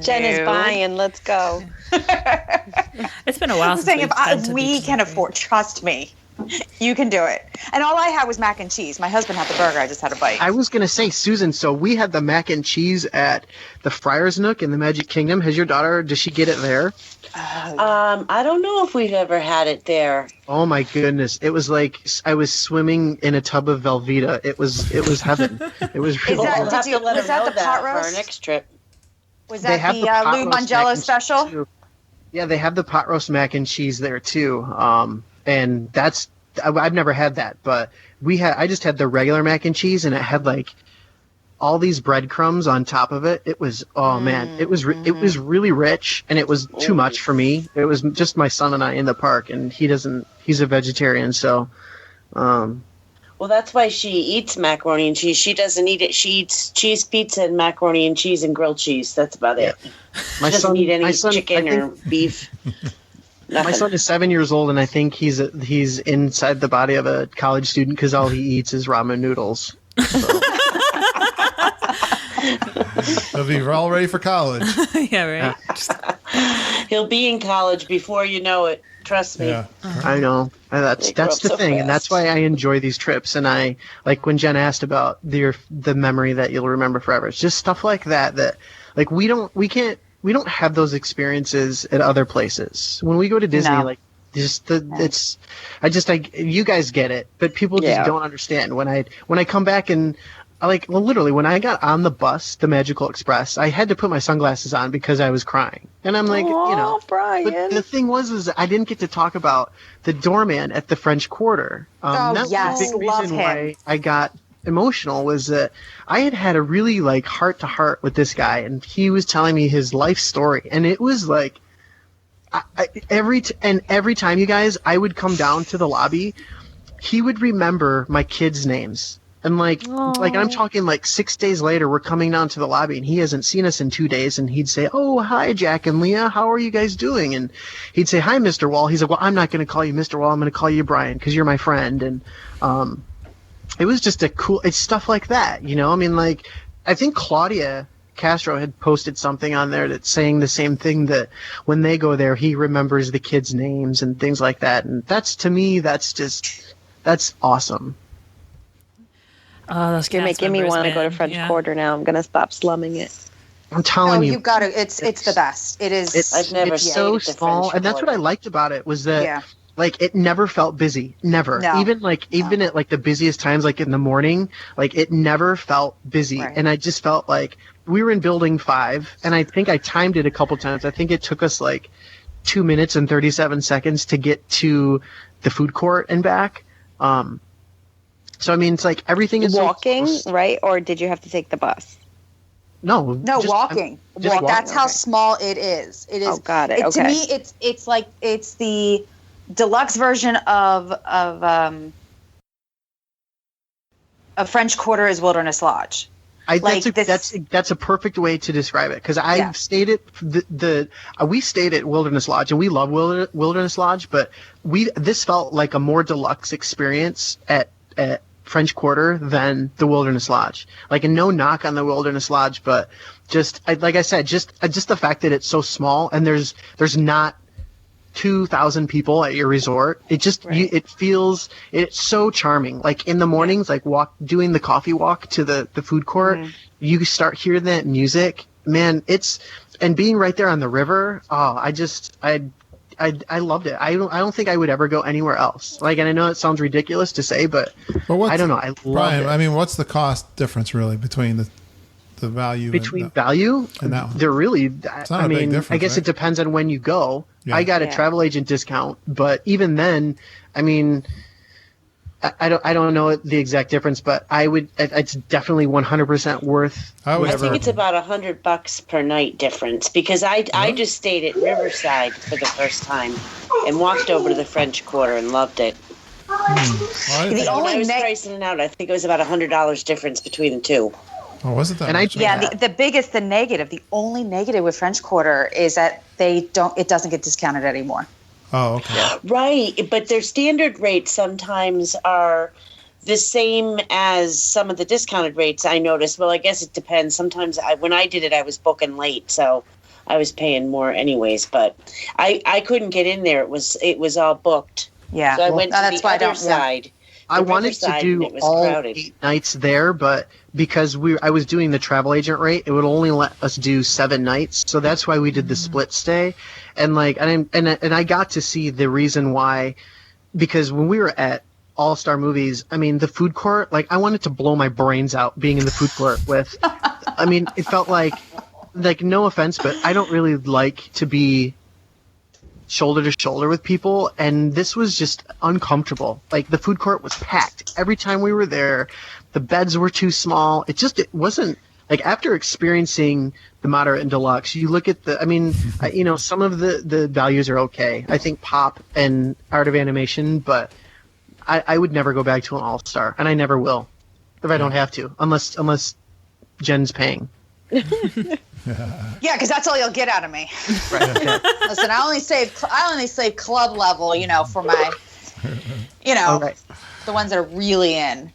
Jen is buying. Let's go.
It's been a while
I'm
since
saying
we've been
if
to
we
Beaches
can
and Cream.
afford, trust me, you can do it. And all I had was mac and cheese. My husband had the burger. I just had a bite.
I was gonna say, Susan. So we had the mac and cheese at the Friar's Nook in the Magic Kingdom. Has your daughter? Does she get it there?
I don't know if we've ever had it there.
Oh my goodness! It was like I was swimming in a tub of Velveeta. It was heaven. It was really.
that-
We'll have
did you-
to let
was
her
that
know
the
that
pot
for our
roast?
next trip.
Was
They
that
have
the
pot
Lou
roast mac
Mangello
and cheese,
special?
too. Yeah, they have the pot roast mac and cheese there too. And that's I've never had that, but I just had the regular mac and cheese, and it had like all these breadcrumbs on top of it. It was man, it was really rich, and it was too much for me. It was just my son and I in the park, and he's a vegetarian, so.
Well, that's why she eats macaroni and cheese. She doesn't eat it. She eats cheese pizza and macaroni and cheese and grilled cheese. That's about it. She doesn't eat any chicken or beef.
My son is 7 years old, and I think he's inside the body of a college student because all he eats is ramen noodles. So.
They'll be all ready for college.
Yeah, right.
He'll be in college before you know it. Trust me.
Yeah.
I know. That's
They grow
the
up so
thing, and that's
fast.
why I enjoy these trips. And I like when Jen asked about the memory that you'll remember forever. It's just stuff like that like we don't have those experiences at other places. When we go to Disney,
No.
like you guys get it, but people just
Yeah.
don't understand. When I come back and literally when I got on the bus, the Magical Express, I had to put my sunglasses on because I was crying. And I'm like,
Brian.
but the thing was I didn't get to talk about the doorman at the French Quarter. That was
yes,
a big
love
reason
him.
why I got emotional was that I had a really like heart to heart with this guy, and he was telling me his life story, and it was like every time, you guys, I would come down to the lobby, he would remember my kids' names. And like I'm talking like 6 days later, we're coming down to the lobby and he hasn't seen us in 2 days, and he'd say, "Oh, hi, Jack and Leah. How are you guys doing?" And he'd say, "Hi, Mr. Wahl." He's like, "Well, I'm not going to call you Mr. Wahl. I'm going to call you Brian because you're my friend." And it was just it's stuff like that, you know? I mean, like, I think Claudia Castro had posted something on there that's saying the same thing, that when they go there, he remembers the kids' names and things like that. And to me, that's awesome.
Those
You're making me want to go to French Quarter now. I'm going to stop slumming it.
I'm telling you.
You've got to. It's the best. It is.
I've never
it's so small, and that's what I liked about it, was that like it never felt busy. Never.
No.
Even at like the busiest times, like in the morning, like it never felt busy.
Right.
And I just felt like we were in building 5, and I think I timed it a couple times. I think it took us like 2 minutes and 37 seconds to get to the food court and back. So I mean, it's like everything is
walking,
so
right? Or did you have to take the bus?
No,
walking.
Walking.
That's how small it is. It is.
Oh, got it.
To me, it's like it's the deluxe version of a French Quarter is Wilderness Lodge.
That's a perfect way to describe it, because I've stayed at we stayed at Wilderness Lodge, and we love Wilderness Lodge, but this felt like a more deluxe experience at French Quarter than the Wilderness Lodge. Like, and no knock on the Wilderness Lodge, but like I said, just the fact that it's so small and there's not 2,000 people at your resort. It just it's so charming. Like in the mornings, like doing the coffee walk to the food court, you start hearing that music, man. And being right there on the river. Oh, I loved it. I don't think I would ever go anywhere else. Like, and I know it sounds ridiculous to say, but I don't know. I love
Brian,
it.
I mean, what's the cost difference really between the value
value
and that one?
They're really.
It's not a big difference,
I guess
right?
It depends on when you go.
Yeah.
I got a travel agent discount, but even then, I mean, I don't know the exact difference, but it's definitely 100% worth.
I think it's about $100 per night difference, because I just stayed at Riverside for the first time and walked over to the French Quarter and loved it.
Well,
When I was pricing it out, I think it was about $100 difference between the two.
Oh, was it that much?
The only negative with French Quarter is that it doesn't get discounted anymore.
Oh, okay.
Right, but their standard rates sometimes are the same as some of the discounted rates, I noticed. Well, I guess it depends. Sometimes when I did it, I was booking late, so I was paying more anyways. But I couldn't get in there. It was all booked.
Yeah,
so I went to the other side.
I wanted to do all 8 nights there, but because I was doing the travel agent rate, it would only let us do 7 nights. So that's why we did the split stay. And I got to see the reason why, because when we were at All Star Movies, I mean, the food court, like, I wanted to blow my brains out being in the food court with. I mean, it felt like no offense, but I don't really like to be shoulder to shoulder with people, and this was just uncomfortable. Like, the food court was packed every time we were there. The beds were too small. It wasn't like, after experiencing the moderate and deluxe, you look at some of the values are okay. I think pop and art of animation, but I would never go back to an all-star, and I never will if I don't have to, unless Jen's paying.
Yeah, because that's all you'll get out of me.
Right. Okay.
Listen, I only save club level, for my,
right.
the ones that are really in,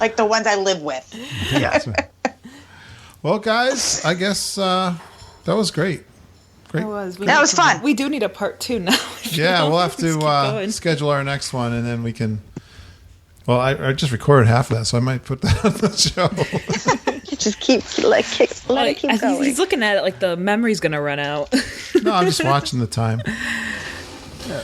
like the ones I live with.
Yeah.
Well, guys, I guess that was great.
That was
fun.
We do need a part 2 now.
Yeah, we'll have to schedule our next one, and then we can. Well, I just recorded half of that, so I might put that on the show.
Just let it keep going.
He's looking at it like the memory's going to run out.
No, I'm just watching the time.